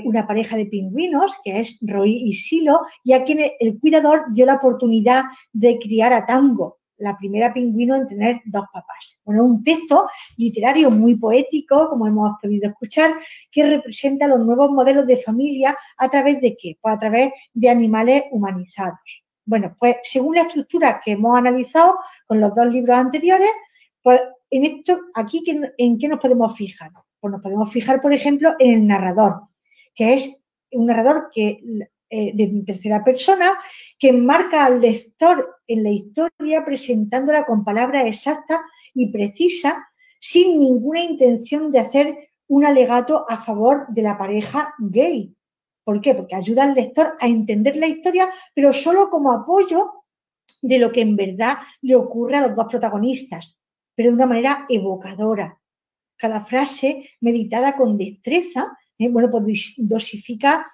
una pareja de pingüinos, que es Roy y Silo, y a quien el cuidador dio la oportunidad de criar a Tango, la primera pingüino en tener dos papás. Bueno, un texto literario muy poético, como hemos podido escuchar, que representa los nuevos modelos de familia ¿a través de qué? Pues a través de animales humanizados. Bueno, pues según la estructura que hemos analizado con los dos libros anteriores, Pues en esto, aquí, ¿en qué nos podemos fijar? Pues nos podemos fijar, por ejemplo, en el narrador, que es un narrador de tercera persona que enmarca al lector en la historia presentándola con palabras exactas y precisas sin ninguna intención de hacer un alegato a favor de la pareja gay. ¿Por qué? Porque ayuda al lector a entender la historia, pero solo como apoyo de lo que en verdad le ocurre a los dos protagonistas, pero de una manera evocadora. Cada frase meditada con destreza, pues dosifica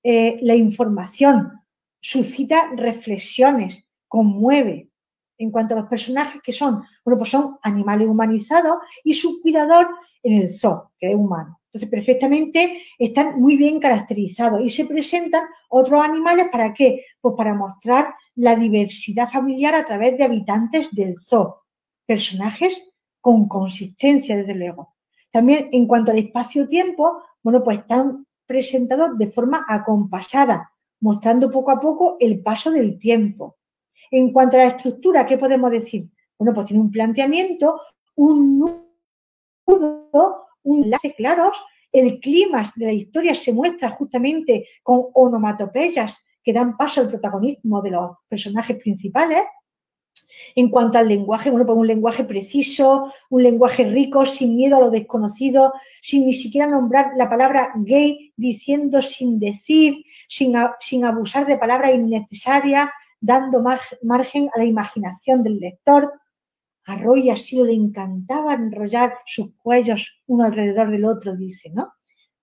la información, suscita reflexiones, conmueve. En cuanto a los personajes que son, pues son animales humanizados y su cuidador en el zoo, que es humano. Entonces, perfectamente están muy bien caracterizados y se presentan otros animales, ¿para qué? Pues para mostrar la diversidad familiar a través de habitantes del zoo. Personajes con consistencia, desde luego. También, en cuanto al espacio-tiempo, pues están presentados de forma acompasada, mostrando poco a poco el paso del tiempo. En cuanto a la estructura, ¿qué podemos decir? Pues tiene un planteamiento, un nudo, un enlace claros, el clímax de la historia se muestra justamente con onomatopeyas que dan paso al protagonismo de los personajes principales. En cuanto al lenguaje, pues un lenguaje preciso, un lenguaje rico, sin miedo a lo desconocido, sin ni siquiera nombrar la palabra gay, diciendo sin decir, sin abusar de palabras innecesarias, dando margen a la imaginación del lector. A Roy y a Silo le encantaba enrollar sus cuellos uno alrededor del otro, dice, ¿no?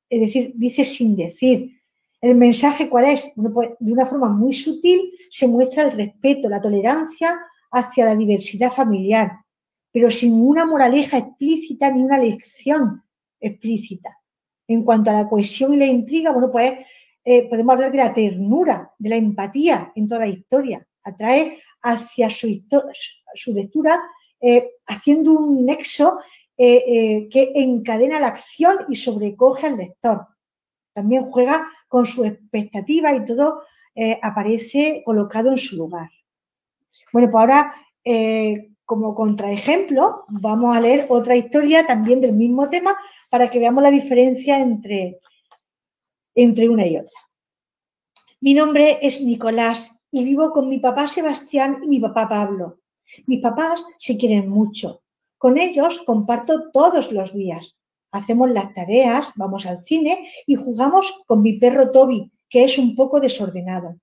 Es decir, dice sin decir. ¿El mensaje cuál es? Pues de una forma muy sutil se muestra el respeto, la tolerancia hacia la diversidad familiar, pero sin una moraleja explícita ni una lección explícita. En cuanto a la cohesión y la intriga, pues podemos hablar de la ternura, de la empatía en toda la historia. Atrae hacia su lectura haciendo un nexo que encadena la acción y sobrecoge al lector. También juega con su expectativa y todo aparece colocado en su lugar. Bueno, pues ahora, como contraejemplo, vamos a leer otra historia también del mismo tema para que veamos la diferencia entre una y otra. Mi nombre es Nicolás y vivo con mi papá Sebastián y mi papá Pablo. Mis papás se quieren mucho. Con ellos comparto todos los días. Hacemos las tareas, vamos al cine y jugamos con mi perro Toby, que es un poco desordenado.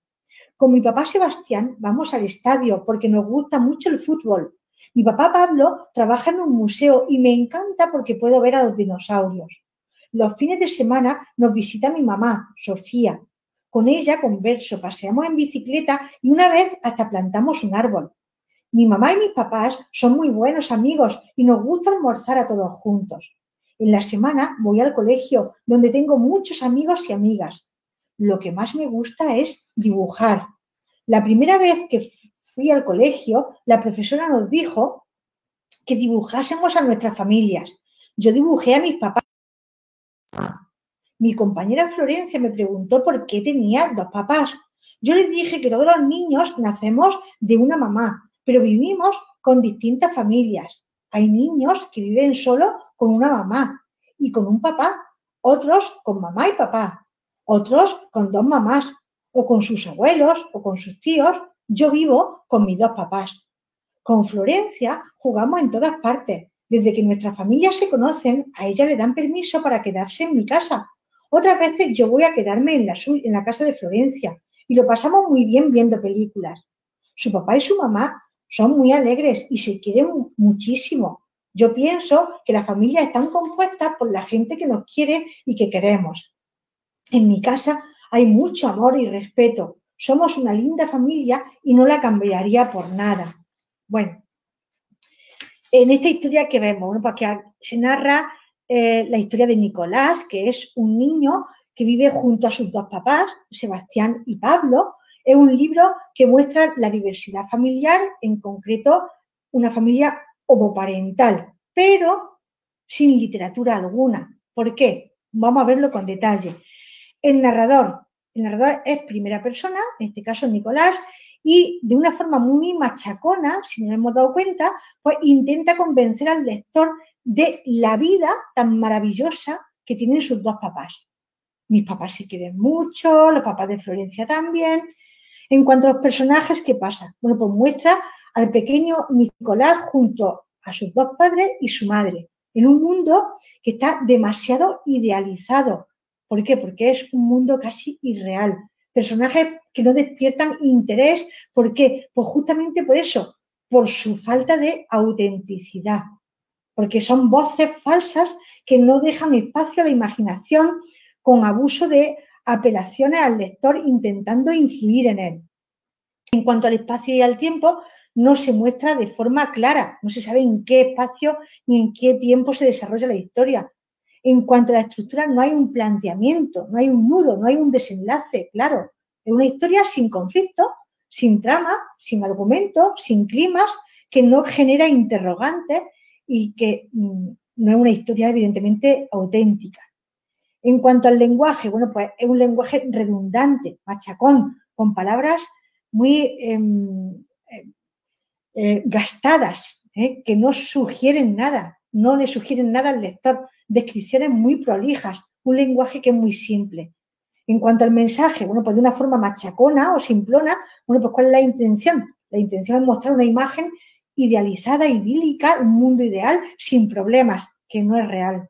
Con mi papá Sebastián vamos al estadio porque nos gusta mucho el fútbol. Mi papá Pablo trabaja en un museo y me encanta porque puedo ver a los dinosaurios. Los fines de semana nos visita mi mamá, Sofía. Con ella converso, paseamos en bicicleta y una vez hasta plantamos un árbol. Mi mamá y mis papás son muy buenos amigos y nos gusta almorzar a todos juntos. En la semana voy al colegio donde tengo muchos amigos y amigas. Lo que más me gusta es dibujar. La primera vez que fui al colegio, la profesora nos dijo que dibujásemos a nuestras familias. Yo dibujé a mis papás. Mi compañera Florencia me preguntó por qué tenía dos papás. Yo les dije que todos los niños nacemos de una mamá, pero vivimos con distintas familias. Hay niños que viven solo con una mamá y con un papá, otros con mamá y papá, otros con dos mamás, o con sus abuelos o con sus tíos. Yo vivo con mis dos papás. Con Florencia jugamos en todas partes. Desde que nuestras familias se conocen, a ella le dan permiso para quedarse en mi casa. Otras veces yo voy a quedarme en la casa de Florencia y lo pasamos muy bien viendo películas. Su papá y su mamá son muy alegres y se quieren muchísimo. Yo pienso que las familias están compuestas por la gente que nos quiere y que queremos. En mi casa hay mucho amor y respeto. Somos una linda familia y no la cambiaría por nada. Bueno, en esta historia que vemos, porque se narra la historia de Nicolás, que es un niño que vive junto a sus dos papás, Sebastián y Pablo. Es un libro que muestra la diversidad familiar, en concreto una familia homoparental, pero sin literatura alguna. ¿Por qué? Vamos a verlo con detalle. El narrador es primera persona, en este caso Nicolás, y de una forma muy machacona, si nos hemos dado cuenta, pues intenta convencer al lector de la vida tan maravillosa que tienen sus dos papás. Mis papás se quieren mucho, los papás de Florencia también. En cuanto a los personajes, ¿qué pasa? Bueno, pues muestra al pequeño Nicolás junto a sus dos padres y su madre, en un mundo que está demasiado idealizado. ¿Por qué? Porque es un mundo casi irreal. Personajes que no despiertan interés. ¿Por qué? Pues justamente por eso, por su falta de autenticidad. Porque son voces falsas que no dejan espacio a la imaginación, con abuso de apelaciones al lector intentando influir en él. En cuanto al espacio y al tiempo, no se muestra de forma clara, no se sabe en qué espacio ni en qué tiempo se desarrolla la historia. En cuanto a la estructura, no hay un planteamiento, no hay un nudo, no hay un desenlace, claro. Es una historia sin conflicto, sin trama, sin argumento, sin climas, que no genera interrogantes y que no es una historia evidentemente auténtica. En cuanto al lenguaje, bueno, pues es un lenguaje redundante, machacón, con palabras muy gastadas, que no sugieren nada, no le sugieren nada al lector, descripciones muy prolijas, un lenguaje que es muy simple. En cuanto al mensaje, bueno, pues de una forma machacona o simplona, bueno, pues ¿cuál es la intención? La intención es mostrar una imagen idealizada, idílica, un mundo ideal, sin problemas, que no es real.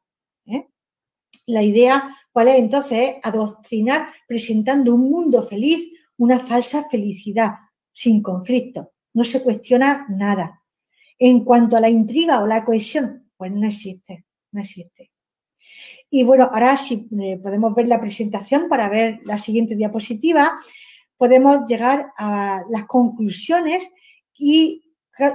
La idea, ¿cuál es entonces? Adoctrinar presentando un mundo feliz, una falsa felicidad, sin conflicto. No se cuestiona nada. En cuanto a la intriga o la cohesión, pues no existe, no existe. Y bueno, ahora sí podemos ver la presentación para ver la siguiente diapositiva. Podemos llegar a las conclusiones y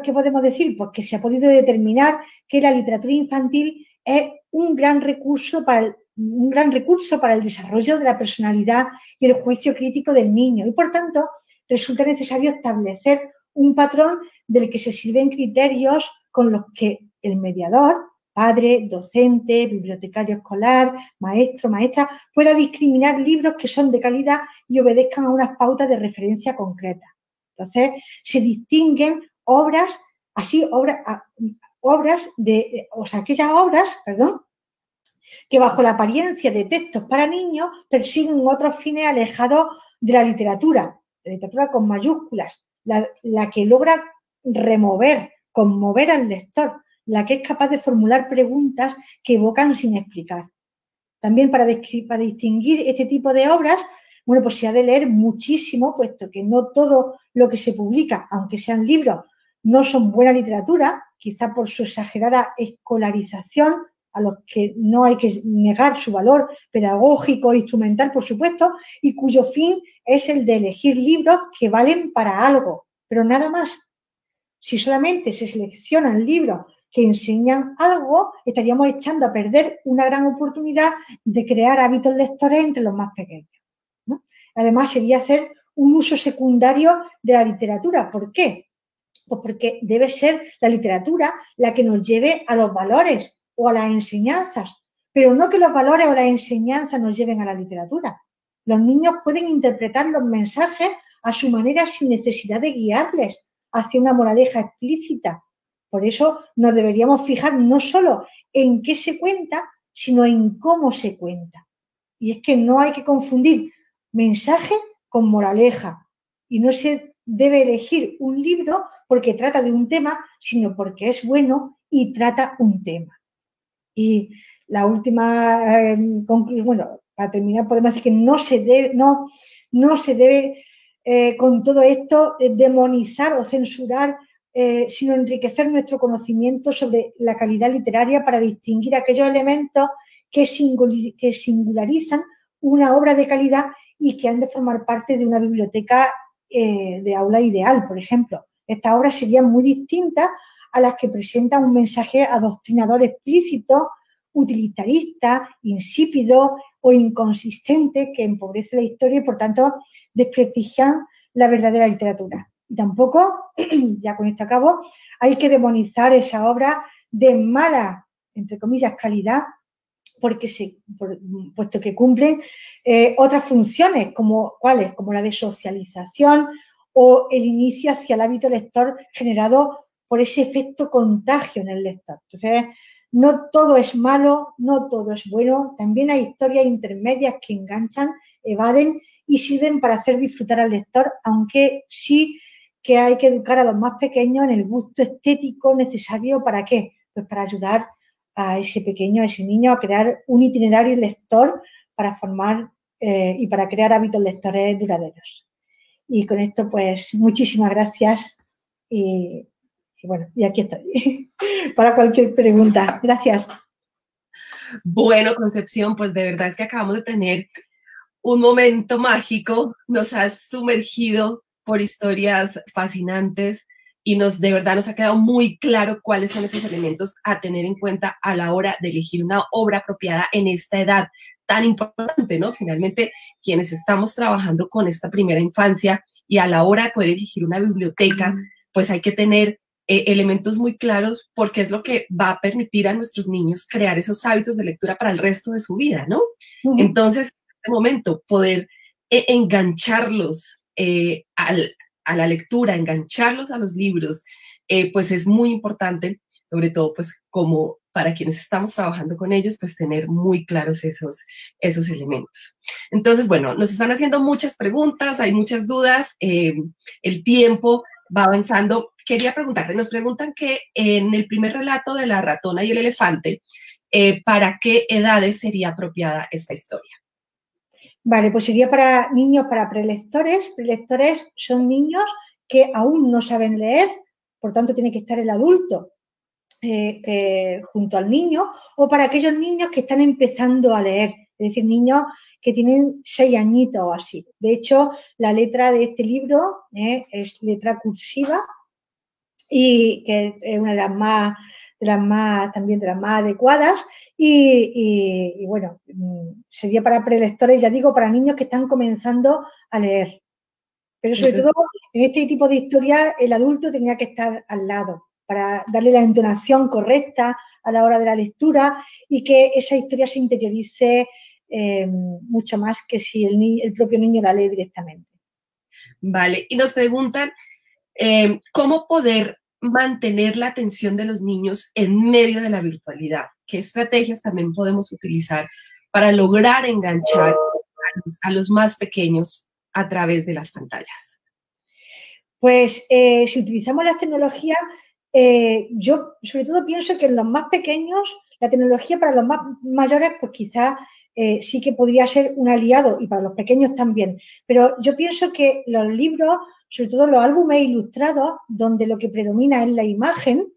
¿qué podemos decir? Pues que se ha podido determinar que la literatura infantil es un gran recurso para el desarrollo de la personalidad y el juicio crítico del niño y, por tanto, resulta necesario establecer un patrón del que se sirven criterios con los que el mediador, padre, docente, bibliotecario escolar, maestro, maestra, pueda discriminar libros que son de calidad y obedezcan a unas pautas de referencia concretas. Entonces, se distinguen obras, aquellas obras, que bajo la apariencia de textos para niños persiguen otros fines alejados de la literatura con mayúsculas, la que logra remover, conmover al lector, la que es capaz de formular preguntas que evocan sin explicar. También para distinguir este tipo de obras, bueno, pues se ha de leer muchísimo, puesto que no todo lo que se publica, aunque sean libros, no son buena literatura, quizá por su exagerada escolarización, a los que no hay que negar su valor pedagógico e instrumental, por supuesto, y cuyo fin es el de elegir libros que valen para algo, pero nada más. Si solamente se seleccionan libros que enseñan algo, estaríamos echando a perder una gran oportunidad de crear hábitos lectores entre los más pequeños, ¿no? Además, sería hacer un uso secundario de la literatura. ¿Por qué? Pues porque debe ser la literatura la que nos lleve a los valores o a las enseñanzas, pero no que los valores o las enseñanzas nos lleven a la literatura. Los niños pueden interpretar los mensajes a su manera sin necesidad de guiarles hacia una moraleja explícita. Por eso nos deberíamos fijar no solo en qué se cuenta, sino en cómo se cuenta. Y es que no hay que confundir mensaje con moraleja. Y no se debe elegir un libro porque trata de un tema, sino porque es bueno y trata un tema. Y la última conclusión, bueno, para terminar podemos decir que no se debe con todo esto demonizar o censurar, sino enriquecer nuestro conocimiento sobre la calidad literaria para distinguir aquellos elementos que singularizan una obra de calidad y que han de formar parte de una biblioteca de aula ideal, por ejemplo. Estas obras serían muy distintas a las que presentan un mensaje adoctrinador explícito, utilitarista, insípido o inconsistente que empobrece la historia y, por tanto, desprestigian la verdadera literatura. Y tampoco, ya con esto acabo, hay que demonizar esa obra de mala, entre comillas, calidad, puesto que cumplen otras funciones, como ¿cuáles? Como la de socialización o el inicio hacia el hábito lector generado por ese efecto contagio en el lector. Entonces, no todo es malo, no todo es bueno, también hay historias intermedias que enganchan, evaden y sirven para hacer disfrutar al lector, aunque sí que hay que educar a los más pequeños en el gusto estético necesario. ¿Para qué? Pues para ayudar a ese pequeño, a ese niño a crear un itinerario lector para formar y para crear hábitos lectores duraderos. Y con esto, pues, muchísimas gracias y bueno, y aquí estoy para cualquier pregunta. Gracias. Bueno, Concepción, pues de verdad es que acabamos de tener un momento mágico, nos has sumergido por historias fascinantes y de verdad nos ha quedado muy claro cuáles son esos elementos a tener en cuenta a la hora de elegir una obra apropiada en esta edad tan importante, ¿no? Finalmente, quienes estamos trabajando con esta primera infancia y a la hora de poder elegir una biblioteca, pues hay que tener elementos muy claros porque es lo que va a permitir a nuestros niños crear esos hábitos de lectura para el resto de su vida, ¿no? Entonces, en este momento, poder engancharlos a la lectura, engancharlos a los libros, pues es muy importante, sobre todo pues como para quienes estamos trabajando con ellos, pues tener muy claros esos elementos. Entonces, bueno, nos están haciendo muchas preguntas, hay muchas dudas, el tiempo va avanzando. Quería preguntarte, nos preguntan que en el primer relato de la ratona y el elefante, ¿para qué edades sería apropiada esta historia? Vale, pues sería para niños, para prelectores. Prelectores son niños que aún no saben leer, por tanto tiene que estar el adulto junto al niño, o para aquellos niños que están empezando a leer, es decir, niños que tienen 6 añitos o así. De hecho, la letra de este libro es letra cursiva y que es una de las más adecuadas y bueno, sería para prelectores, ya digo, para niños que están comenzando a leer. Pero sobre todo en este tipo de historia el adulto tenía que estar al lado para darle la entonación correcta a la hora de la lectura y que esa historia se interiorice mucho más que si el propio niño la lee directamente. Vale, y nos preguntan cómo poder mantener la atención de los niños en medio de la virtualidad. ¿Qué estrategias también podemos utilizar para lograr enganchar a los más pequeños a través de las pantallas? Pues si utilizamos las tecnologías, yo sobre todo pienso que en los más pequeños, la tecnología para los más mayores, pues quizás sí que podría ser un aliado y para los pequeños también. Pero yo pienso que los libros, sobre todo los álbumes ilustrados, donde lo que predomina es la imagen,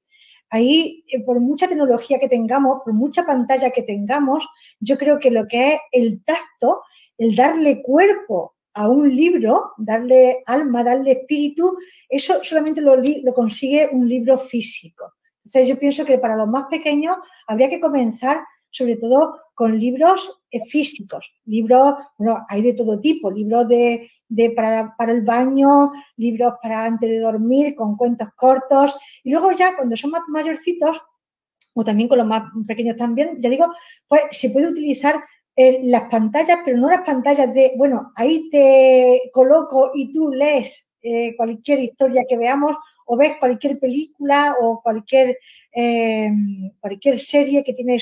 ahí, por mucha tecnología que tengamos, por mucha pantalla que tengamos, yo creo que lo que es el tacto, el darle cuerpo a un libro, darle alma, darle espíritu, eso solamente lo consigue un libro físico. Entonces, yo pienso que para los más pequeños habría que comenzar sobre todo con libros físicos. Libros, bueno, hay de todo tipo, libros para el baño, libros para antes de dormir, con cuentos cortos. Y luego ya cuando son más mayorcitos, o también con los más pequeños también, ya digo, pues se puede utilizar las pantallas, pero no las pantallas de, bueno, ahí te coloco y tú lees cualquier historia que veamos o ves cualquier película o cualquier serie que tiene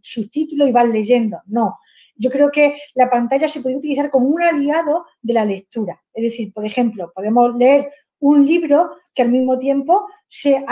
subtítulos y vas leyendo. No, yo creo que la pantalla se puede utilizar como un aliado de la lectura. Es decir, por ejemplo, podemos leer un libro que al mismo tiempo de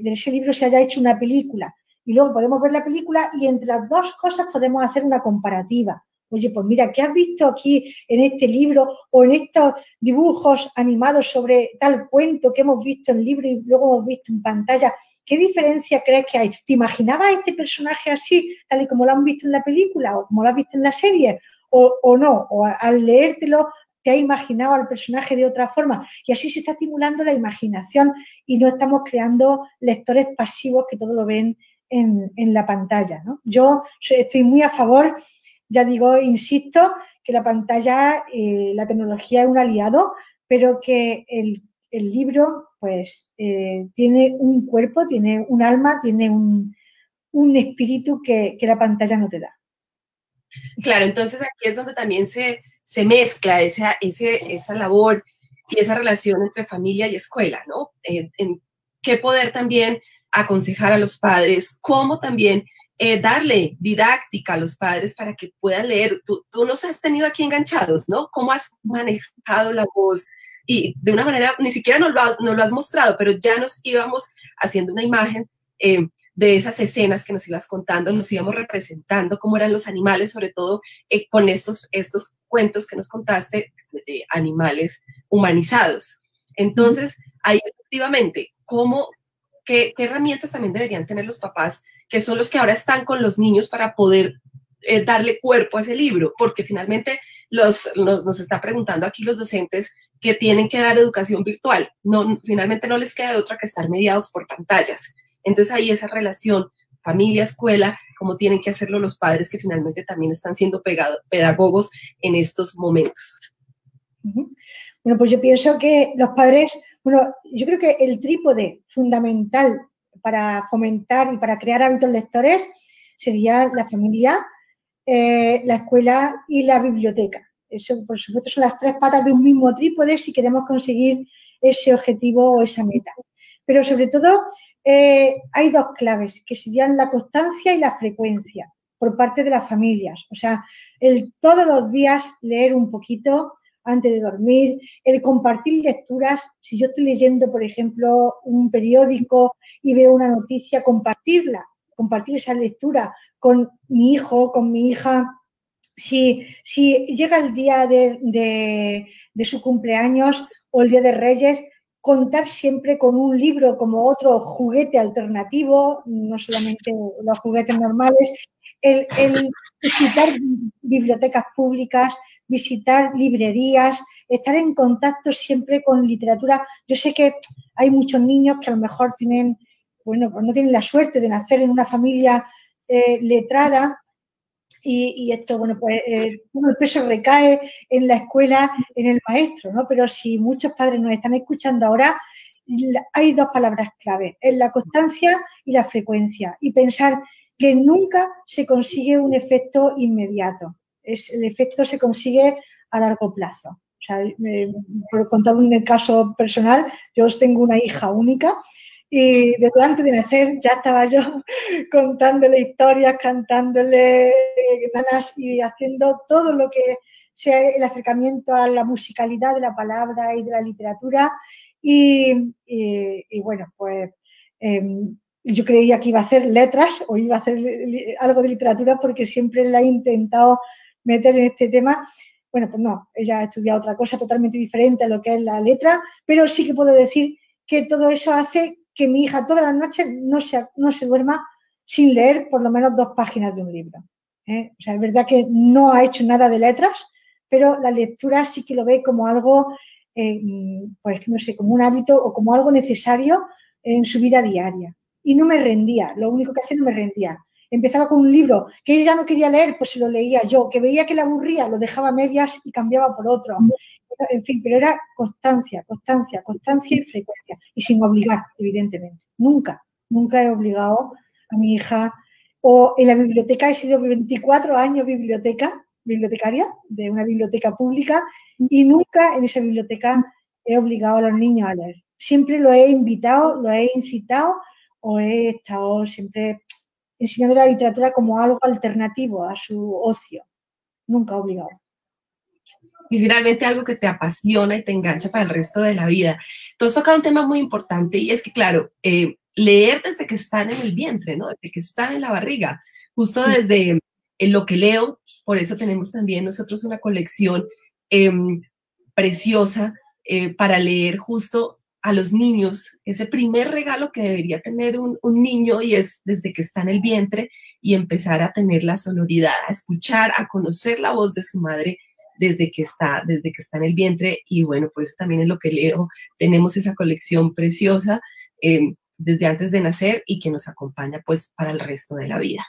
ese libro se haya hecho una película. Y luego podemos ver la película y entre las dos cosas podemos hacer una comparativa. Oye, pues mira, ¿qué has visto aquí en este libro o en estos dibujos animados sobre tal cuento que hemos visto en el libro y luego hemos visto en pantalla? ¿Qué diferencia crees que hay? ¿Te imaginabas este personaje así, tal y como lo han visto en la película o como lo has visto en la serie? ¿O no? ¿O al leértelo te has imaginado al personaje de otra forma? Y así se está estimulando la imaginación y no estamos creando lectores pasivos que todo lo ven en la pantalla, ¿no? Yo estoy muy a favor, ya digo, insisto, que la pantalla, la tecnología es un aliado, pero que el libro, pues, tiene un cuerpo, tiene un alma, tiene un espíritu que la pantalla no te da. Claro, entonces aquí es donde también se mezcla esa labor y esa relación entre familia y escuela, ¿no? En qué poder también aconsejar a los padres, cómo también darle didáctica a los padres para que puedan leer. Tú nos has tenido aquí enganchados, ¿no? ¿Cómo has manejado la voz? Y de una manera, ni siquiera nos lo has mostrado, pero ya nos íbamos haciendo una imagen de esas escenas que nos ibas contando, nos íbamos representando cómo eran los animales, sobre todo con estos cuentos que nos contaste de animales humanizados. Entonces, ahí efectivamente, qué herramientas también deberían tener los papás, que son los que ahora están con los niños para poder darle cuerpo a ese libro, porque finalmente nos está preguntando aquí los docentes que tienen que dar educación virtual. Finalmente no les queda de otra que estar mediados por pantallas. Entonces ahí esa relación familia-escuela, como tienen que hacerlo los padres que finalmente también están siendo pedagogos en estos momentos. Bueno, pues yo pienso que los padres, bueno, yo creo que el trípode fundamental para fomentar y para crear hábitos lectores sería la familia, la escuela y la biblioteca. Eso, por supuesto, son las tres patas de un mismo trípode si queremos conseguir ese objetivo o esa meta. Pero sobre todo hay dos claves, que serían la constancia y la frecuencia por parte de las familias. O sea, el todos los días leer un poquito antes de dormir, el compartir lecturas. Si yo estoy leyendo, por ejemplo, un periódico y veo una noticia, compartir esa lectura con mi hijo, con mi hija. Si llega el día de su cumpleaños o el día de Reyes, contar siempre con un libro como otro juguete alternativo, no solamente los juguetes normales, el visitar bibliotecas públicas, visitar librerías, estar en contacto siempre con literatura. Yo sé que hay muchos niños que a lo mejor tienen, bueno, pues no tienen la suerte de nacer en una familia letrada, y esto, bueno, pues el peso recae en la escuela, en el maestro, ¿no? Pero si muchos padres nos están escuchando ahora, hay dos palabras clave, es la constancia y la frecuencia, y pensar que nunca se consigue un efecto inmediato, el efecto se consigue a largo plazo. O sea, por contar un caso personal, yo tengo una hija única y desde antes de nacer ya estaba yo contándole historias, cantándole ganas y haciendo todo lo que sea el acercamiento a la musicalidad de la palabra y de la literatura. Y bueno, pues yo creía que iba a hacer letras o iba a hacer algo de literatura porque siempre la he intentado meter en este tema. Bueno, pues no, ella ha estudiado otra cosa totalmente diferente a lo que es la letra, pero sí que puedo decir que todo eso hace que mi hija todas las noches no se duerma sin leer por lo menos 2 páginas de un libro. O sea, es verdad que no ha hecho nada de letras, pero la lectura sí que lo ve como algo, pues no sé, como un hábito o como algo necesario en su vida diaria. Y no me rendía, lo único que hacía no me rendía. Empezaba con un libro que ella no quería leer, pues se lo leía yo, que veía que le aburría, lo dejaba a medias y cambiaba por otro. En fin, pero era constancia y frecuencia. Y sin obligar, evidentemente. Nunca he obligado a mi hija. O en la biblioteca he sido 24 años bibliotecaria de una biblioteca pública y nunca en esa biblioteca he obligado a los niños a leer. Siempre lo he invitado, lo he incitado o he estado siempre enseñando la literatura como algo alternativo a su ocio. Nunca obligado. Y finalmente algo que te apasiona y te engancha para el resto de la vida. Tú has tocado un tema muy importante y es que, claro, leer desde que están en el vientre, ¿no? Desde que están en la barriga, justo desde lo que leo. Por eso tenemos también nosotros una colección preciosa para leer justo a los niños, ese primer regalo que debería tener un niño, y es desde que está en el vientre y empezar a tener la sonoridad, a escuchar, a conocer la voz de su madre desde que está en el vientre. Y bueno, por eso también es lo que leo. Tenemos esa colección preciosa desde antes de nacer y que nos acompaña pues para el resto de la vida.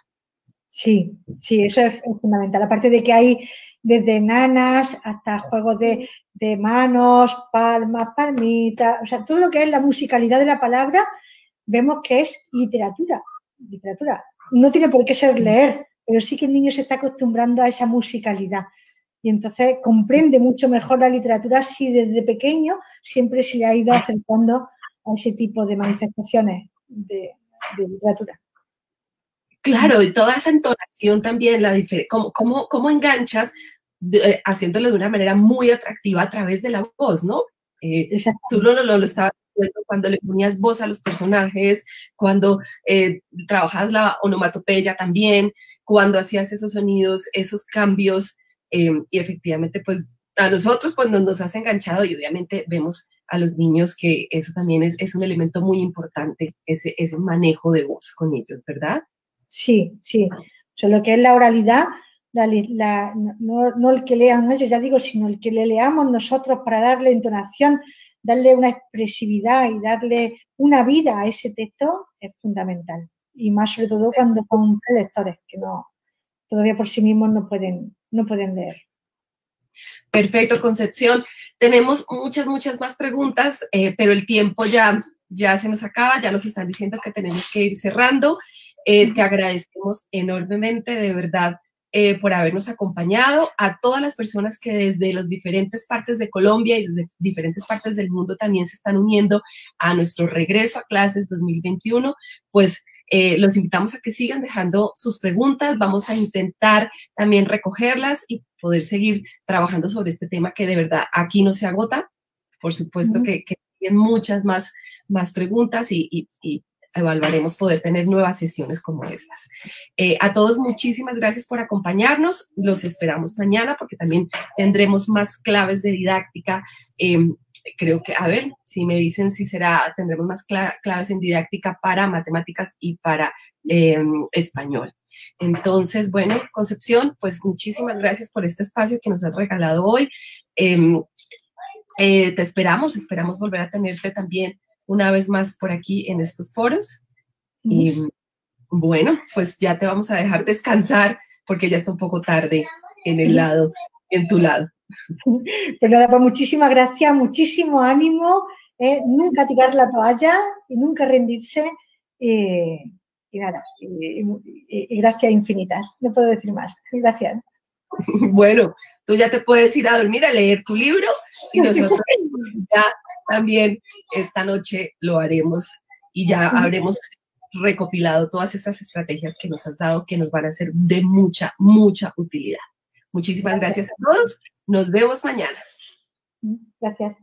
Sí, eso es fundamental. Aparte de que hay desde nanas hasta juegos de manos, palmas, palmitas, o sea, todo lo que es la musicalidad de la palabra, vemos que es literatura. No tiene por qué ser leer, pero sí que el niño se está acostumbrando a esa musicalidad. y entonces comprende mucho mejor la literatura si desde pequeño siempre se le ha ido acercando a ese tipo de manifestaciones de literatura. Claro, y toda esa entonación también, cómo enganchas haciéndolo de una manera muy atractiva a través de la voz, ¿no? Tú lo estabas diciendo cuando le ponías voz a los personajes, cuando trabajabas la onomatopeya también, cuando hacías esos sonidos, esos cambios, y efectivamente, pues, a nosotros pues nos has enganchado y obviamente vemos a los niños que eso también es un elemento muy importante, ese manejo de voz con ellos, ¿verdad? Sí, sí. O sea, lo que es la oralidad, no el que lean ellos, ya digo, sino el que le leamos nosotros para darle entonación, darle una expresividad y darle una vida a ese texto es fundamental. Y más sobre todo cuando son lectores que todavía por sí mismos no pueden leer. Perfecto, Concepción. Tenemos muchas más preguntas, pero el tiempo ya se nos acaba, ya nos están diciendo que tenemos que ir cerrando. Te agradecemos enormemente, de verdad, por habernos acompañado. A todas las personas que desde las diferentes partes de Colombia y desde diferentes partes del mundo también se están uniendo a nuestro regreso a clases 2021, pues los invitamos a que sigan dejando sus preguntas. Vamos a intentar también recogerlas y poder seguir trabajando sobre este tema que de verdad aquí no se agota. Por supuesto que tienen muchas más preguntas y evaluaremos poder tener nuevas sesiones como estas. A todos, muchísimas gracias por acompañarnos. Los esperamos mañana porque también tendremos más claves de didáctica. Creo que, a ver, si me dicen si tendremos más claves en didáctica para matemáticas y para español. Entonces, bueno, Concepción, pues muchísimas gracias por este espacio que nos has regalado hoy. Te esperamos volver a tenerte también una vez más por aquí en estos foros. Y bueno, pues ya te vamos a dejar descansar porque ya está un poco tarde en tu lado. Pues nada, pues muchísimas gracias, muchísimo ánimo, nunca tirar la toalla y nunca rendirse. Y nada, y gracias infinitas, no puedo decir más. Gracias. Bueno, tú ya te puedes ir a dormir a leer tu libro y nosotros ya también esta noche lo haremos y ya habremos recopilado todas estas estrategias que nos has dado que nos van a ser de mucha utilidad. Muchísimas gracias a todos. Nos vemos mañana. Gracias.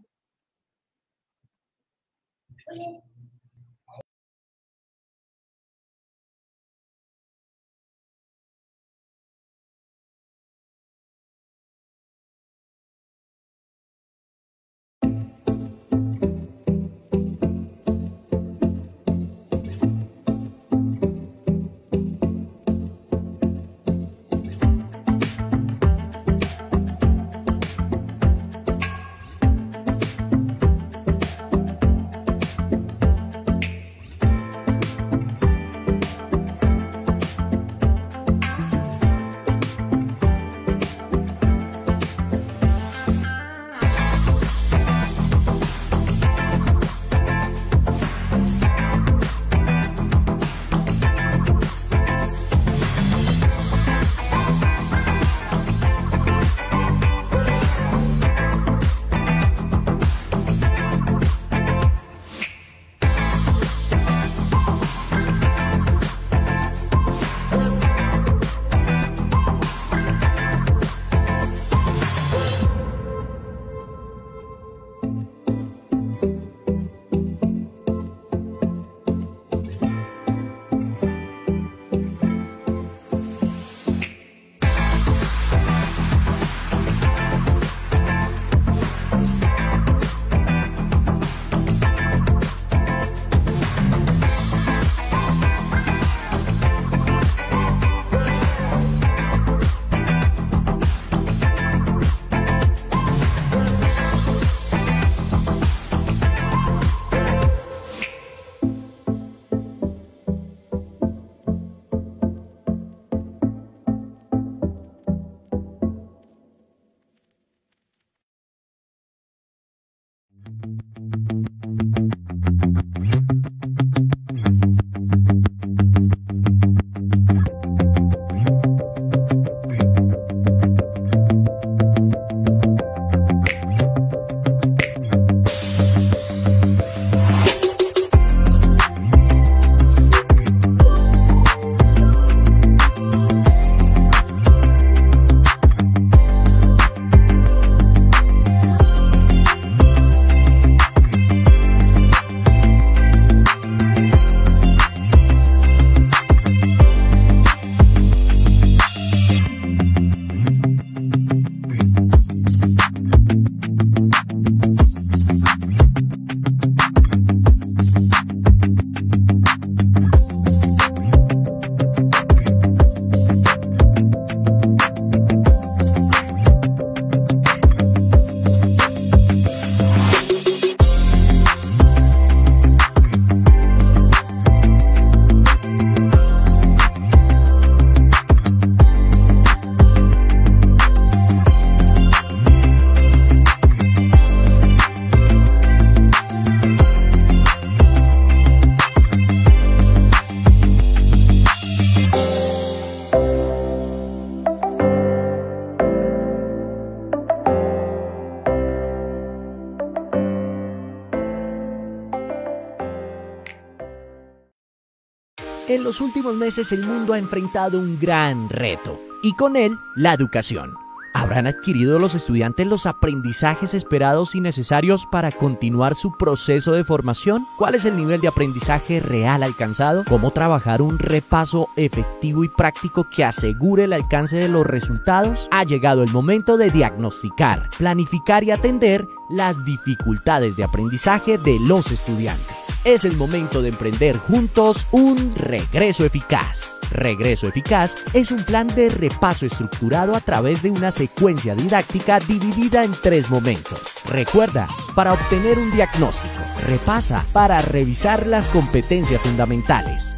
En los últimos meses el mundo ha enfrentado un gran reto, y con él, la educación. ¿Habrán adquirido los estudiantes los aprendizajes esperados y necesarios para continuar su proceso de formación? ¿Cuál es el nivel de aprendizaje real alcanzado? ¿Cómo trabajar un repaso efectivo y práctico que asegure el alcance de los resultados? Ha llegado el momento de diagnosticar, planificar y atender las dificultades de aprendizaje de los estudiantes. Es el momento de emprender juntos un regreso eficaz. Regreso Eficaz es un plan de repaso estructurado a través de una secuencia didáctica dividida en 3 momentos. Recuerda, para obtener un diagnóstico, repasa para revisar las competencias fundamentales.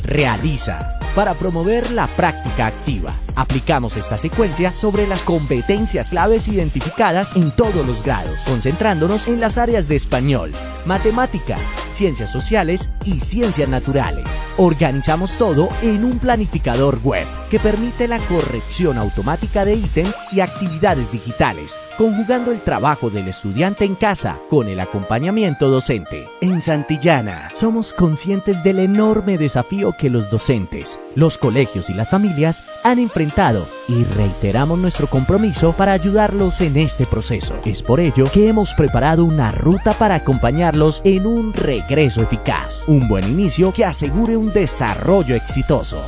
Realiza para promover la práctica activa. Aplicamos esta secuencia sobre las competencias claves identificadas en todos los grados, concentrándonos en las áreas de español, matemáticas, ciencias sociales y ciencias naturales. Organizamos todo en un planificador web que permite la corrección automática de ítems y actividades digitales, conjugando el trabajo del estudiante en casa con el acompañamiento docente. En Santillana somos conscientes del enorme desafío que los docentes, los colegios y las familias han enfrentado y reiteramos nuestro compromiso para ayudarlos en este proceso. Es por ello que hemos preparado una ruta para acompañarlos en un regreso eficaz, un buen inicio que asegure un desarrollo exitoso.